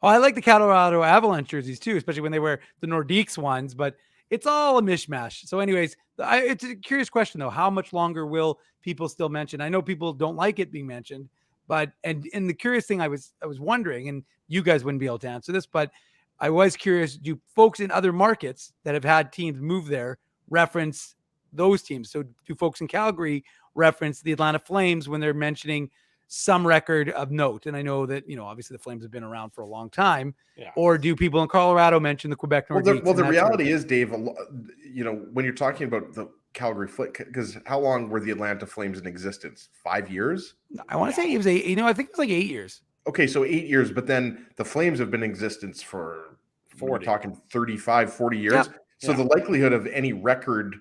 Oh, I like the Colorado Avalanche jerseys too, especially when they wear the Nordiques ones. But it's all a mishmash. So, anyways, it's a curious question though. How much longer will people still mention? I know people don't like it being mentioned, but and the curious thing I was wondering, and you guys wouldn't be able to answer this, but I was curious, do folks in other markets that have had teams move there reference those teams? So do folks in Calgary reference the Atlanta Flames when they're mentioning some record of note? And I know that, obviously the Flames have been around for a long time. Yeah. Or do people in Colorado mention the Quebec Nordiques? Well, the reality is, Dave, when you're talking about the Calgary Flames, because how long were the Atlanta Flames in existence? 5 years? I want to say it was I think it was like 8 years. Okay, so 8 years, but then the Flames have been in existence for 40. We're talking 35, 40 years. Yeah. So the likelihood of any record,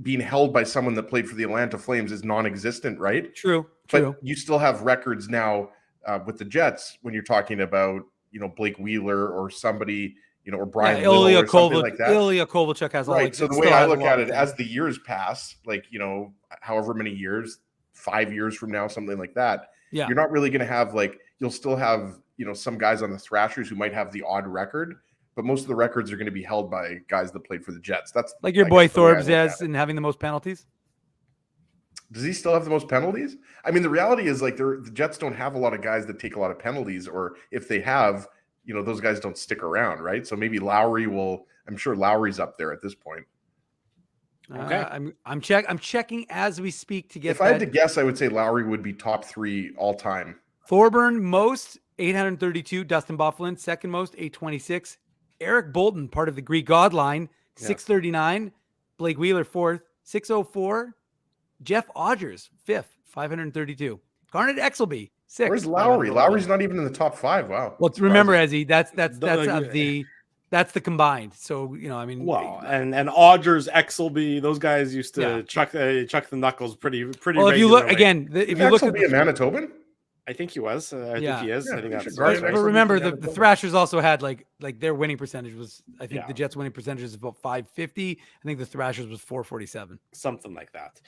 being held by someone that played for the Atlanta Flames is non-existent, right? True. But you still have records now with the Jets when you're talking about, Blake Wheeler or somebody, or Brian Little or something like that. Ilya Kovalchuk has all right. So the way I look at it, as the years pass, however many years, 5 years from now, something like that, you're not really going to have you'll still have, some guys on the Thrashers who might have the odd record, but most of the records are going to be held by guys that played for the Jets. That's like your boy Thorbs has in having the most penalties. Does he still have the most penalties? I mean, the reality is the Jets don't have a lot of guys that take a lot of penalties, or if they have, those guys don't stick around, right? So maybe Lowry I'm sure Lowry's up there at this point. Okay. I'm checking as we speak to get. If I had to guess, I would say Lowry would be top 3 all time. Thorburn most 832. Dustin Byfuglien second most 826. Eric Bolton, part of the Greek God line, 639. Blake Wheeler fourth 604. Jeff Odgers fifth 532. Garnet Exelby sixth. Where's Lowry? Lowry's not even in the top 5. Wow. Well, remember, Ezzy, that's the combined. So Well, and Odgers, Exelby, those guys used to chuck the knuckles pretty. Well, if you look again, if you look at a Manitoban, I think he was. I think he is. Yeah, I think that's right. right. But remember, the Thrashers also had like their winning percentage was, I think the Jets' winning percentage is about 550. I think the Thrashers was 447. Something like that.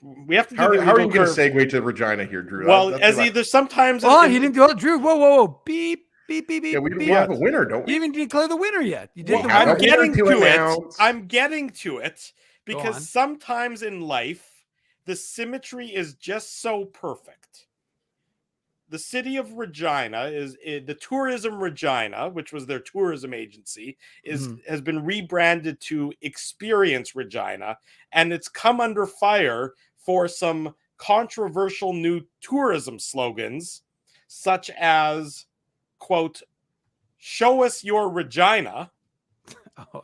We have to. How are you going to segue to Regina here, Drew? Well, there's sometimes. Oh, you didn't do it, Drew. Whoa. Beep. Yeah, we have a winner, don't we? You even didn't declare the winner yet. You did. I'm getting to it. I'm getting to it because sometimes in life, the symmetry is just so perfect. The city of Regina the Tourism Regina, which was their tourism agency, has been rebranded to Experience Regina, and it's come under fire for some controversial new tourism slogans, such as, quote, "Show us your Regina." Oh,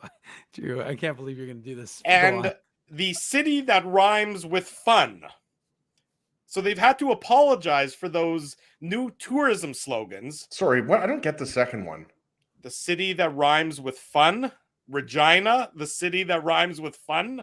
Drew, I can't believe you're going to do this. And the city that rhymes with fun. So they've had to apologize for those new tourism slogans. Sorry, what? I don't get the second one. The city that rhymes with fun. Regina, the city that rhymes with fun.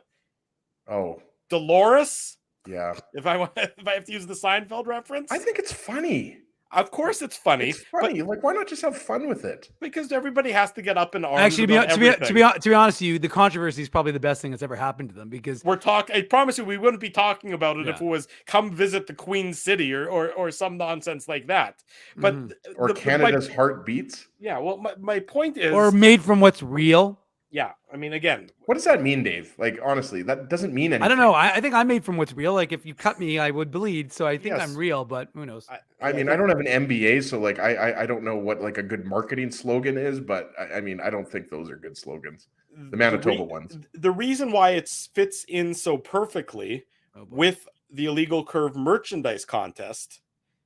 Oh. Dolores. Yeah. If I have to use the Seinfeld reference. I think it's funny. Of course it's funny. It's funny. But why not just have fun with it? Because everybody has to get up in arms. Actually, to be honest with you, the controversy is probably the best thing that's ever happened to them, because I promise you, we wouldn't be talking about it if it was "come visit the Queen City" or some nonsense like that. But or Canada's heart beats. Yeah. Well, my point is, or made from what's real. Yeah, I mean, again, what does that mean, Dave? Honestly, that doesn't mean anything. I don't know. I think I'm made from what's real. Like, if you cut me, I would bleed. So I think I'm real, but who knows? I mean, I don't have an MBA, so I don't know what a good marketing slogan is, but I mean, I don't think those are good slogans. The Manitoba ones. The reason why it fits in so perfectly with the Illegal Curve merchandise contest.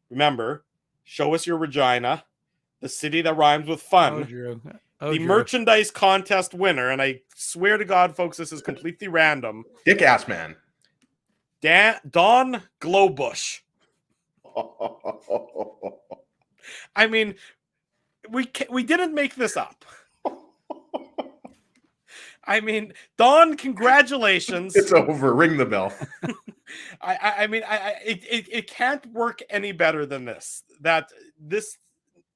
Remember, show us your Regina, the city that rhymes with fun. Oh, Drew. The merchandise contest winner, and I swear to God, folks, this is completely random. Dick ass man. Don Glowbush. I mean, we didn't make this up. I mean, Don, congratulations. It's over. Ring the bell. It can't work any better than this. That this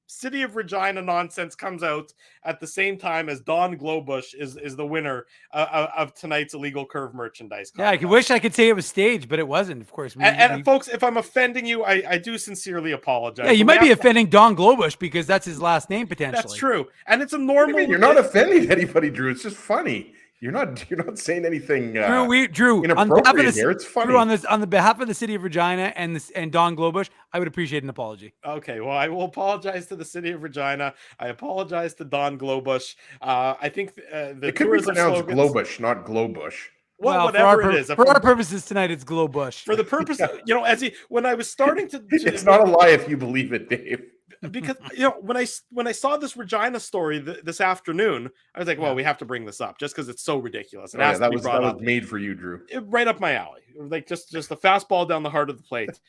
City of Regina nonsense comes out at the same time as Don Globush is the winner of tonight's Illegal Curve merchandise contest. Yeah, I wish I could say it was staged, but it wasn't, of course. And folks, if I'm offending you, I do sincerely apologize. Yeah, you might be offending Don Globush because that's his last name potentially. That's true. And it's a normal... You're not offending anybody, Drew. It's just funny. You're not saying anything Drew, inappropriate here. It's funny. Drew, on the behalf of the City of Regina and Don Globush, I would appreciate an apology. Okay, well, I will apologize to the City of Regina. I apologize to Don Globush. I think it could be pronounced Globush, not Globush. Well, whatever it is. For our purposes tonight, it's Globush. For the purpose, when I was starting to... It's not a lie if you believe it, Dave. Because when I saw this Regina story this afternoon, I was like, well, we have to bring this up just because it's so ridiculous. That was made for you, Drew. Right up my alley. Like just a fastball down the heart of the plate.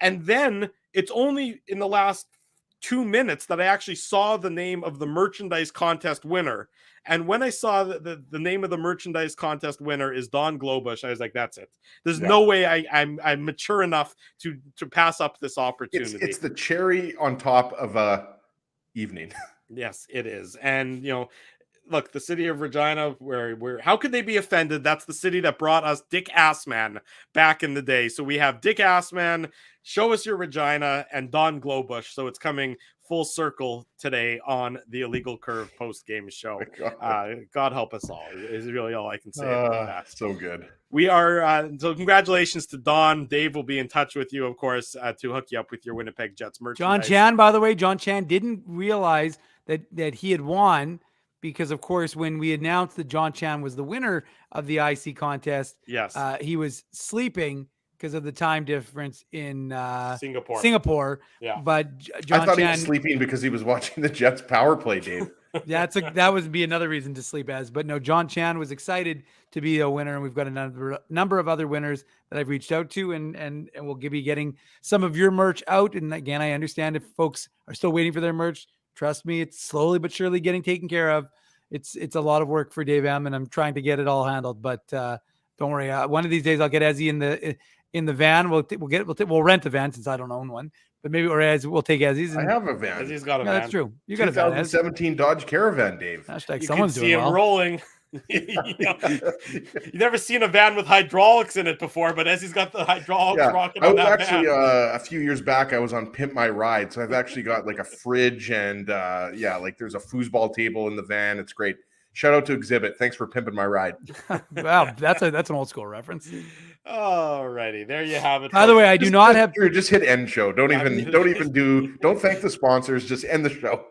And then it's only in the last 2 minutes that I actually saw the name of the merchandise contest winner. And when I saw the name of the merchandise contest winner is Don Globush, I was like, that's it. There's no way I'm mature enough to pass up this opportunity. It's the cherry on top of a evening. Yes, it is. And, look, the City of Regina, where how could they be offended? That's the city that brought us Dick Assman back in the day. So we have Dick Assman, Show Us Your Regina, and Don Globush. So it's coming full circle today on the Illegal Curve post-game show. God help us all is really all I can say about that. So good. We are, so congratulations to Don. Dave will be in touch with you, of course, to hook you up with your Winnipeg Jets merchandise. John Chan, by the way, didn't realize that he had won because, of course, when we announced that John Chan was the winner of the IC contest, yes, he was sleeping because of the time difference in Singapore. Yeah. But I thought he was sleeping because he was watching the Jets power play, Dave. That would be another reason to sleep as. But no, John Chan was excited to be a winner, and we've got a number of other winners that I've reached out to, and we'll be getting some of your merch out. And again, I understand if folks are still waiting for their merch. Trust me, it's slowly but surely getting taken care of. It's a lot of work for Dave M, and I'm trying to get it all handled. But don't worry, one of these days I'll get Ezzy in the van. We'll rent a van since I don't own one, but maybe we'll take Ezzy's. I have a van. Ezzy's got a van. That's true. You got a van. 2017 Dodge Caravan, Dave. Hashtag you someone's can see doing him well. rolling. You've never seen a van with hydraulics in it before, but Ezzy's got the hydraulics rocking on that actually, van. a few years back, I was on Pimp My Ride, so I've actually got like a fridge and there's a foosball table in the van. It's great. Shout out to Exhibit. Thanks for pimping my ride. Wow, that's an old school reference. Alrighty, there you have it. By the way, I do not have. Just hit end show. Don't thank the sponsors. Just end the show.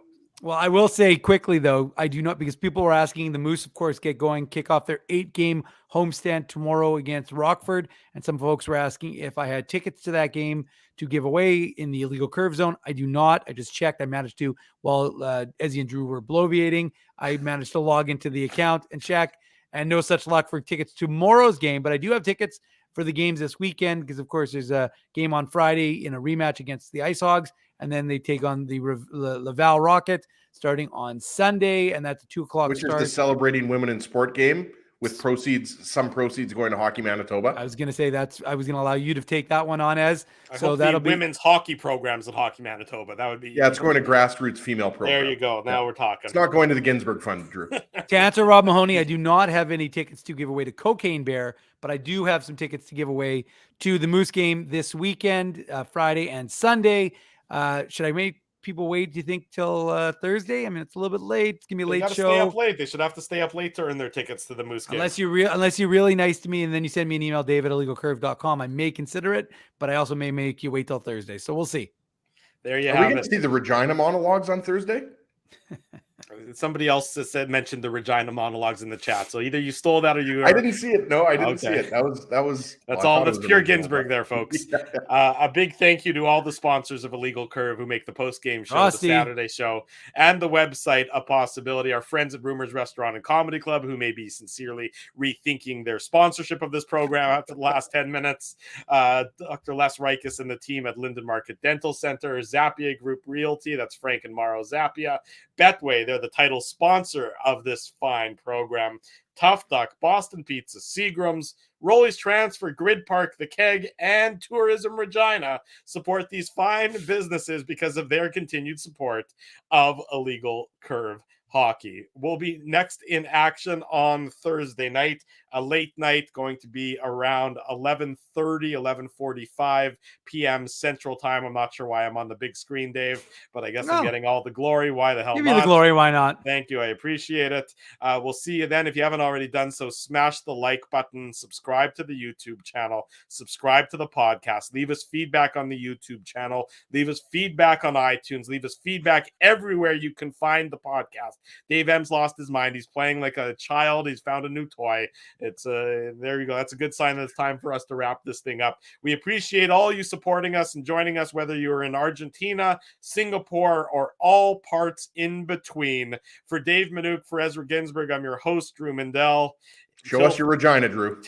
Well, I will say quickly though, I do not, because people were asking. The Moose, of course, kick off their 8-game homestand tomorrow against Rockford, and some folks were asking if I had tickets to that game to give away in the Illegal Curve Zone. I do not. I just checked. I managed to, while Ezzy and Drew were bloviating, I managed to log into the account and check, and no such luck for tickets to tomorrow's game. But I do have tickets for the games this weekend because, of course, there's a game on Friday in a rematch against the Ice Hogs, and then they take on the Laval Rocket starting on Sunday, and that's a 2:00 Which start. is the Celebrating Women in Sport game with some proceeds going to Hockey Manitoba. I was going to say I was going to allow you to take that one on as. So that'll be women's hockey programs at Hockey Manitoba. That would be. Yeah, it's going to grassroots female program. There you go. Now we're talking. It's not going to the Ginsburg Fund, Drew. To answer Rob Mahoney, I do not have any tickets to give away to Cocaine Bear, but I do have some tickets to give away to the Moose game this weekend, Friday and Sunday. Should I make people wait, do you think, till Thursday? I mean, it's a little bit late. It's gonna be a late show. Stay up late. They should have to stay up late to earn their tickets to the Moose game. Unless you're really nice to me, and then you send me an email, dave@illegalcurve.com. I may consider it, but I also may make you wait till Thursday. So we'll see. There you have it. Are we going to see the Regina monologues on Thursday? Somebody else mentioned the Regina monologues in the chat. So either you stole that or you. I didn't see it. No, I didn't see it. That's all. That's pure Ginsburg there, folks. A big thank you to all the sponsors of Illegal Curve who make the post-game show, the Saturday show, and the website a possibility. Our friends at Rumors Restaurant and Comedy Club, who may be sincerely rethinking their sponsorship of this program after the last 10 minutes. Dr. Les Rikus and the team at Linden Market Dental Center, Zappia Group Realty, that's Frank and Mauro Zappia, Betway, they're the title sponsor of this fine program. Tough Duck, Boston Pizza, Seagram's, Rolly's Transfer, Grid Park, The Keg, and Tourism Regina support these fine businesses because of their continued support of Illegal Curve Hockey. We'll be next in action on Thursday night, a late night, going to be around 11:45 p.m. Central Time. I'm not sure why I'm on the big screen, Dave, but I guess I'm getting all the glory. Why the hell Give not? me the glory. Why not? Thank you. I appreciate it. We'll see you then. If you haven't already done so, smash the like button, subscribe to the YouTube channel, subscribe to the podcast, leave us feedback on the YouTube channel, leave us feedback on iTunes, leave us feedback everywhere you can find the podcast. Dave M's lost his mind. He's playing like a child. He's found a new toy. It's there you go. That's a good sign that it's time for us to wrap this thing up. We appreciate all you supporting us and joining us, whether you're in Argentina, Singapore, or all parts in between. For Dave Manouk, for Ezra Ginsburg, I'm your host, Drew Mindell. Show us your Regina, Drew.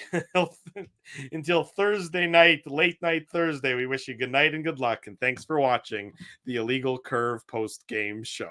Until Thursday night, late night Thursday, we wish you good night and good luck. And thanks for watching the Illegal Curve post-game show.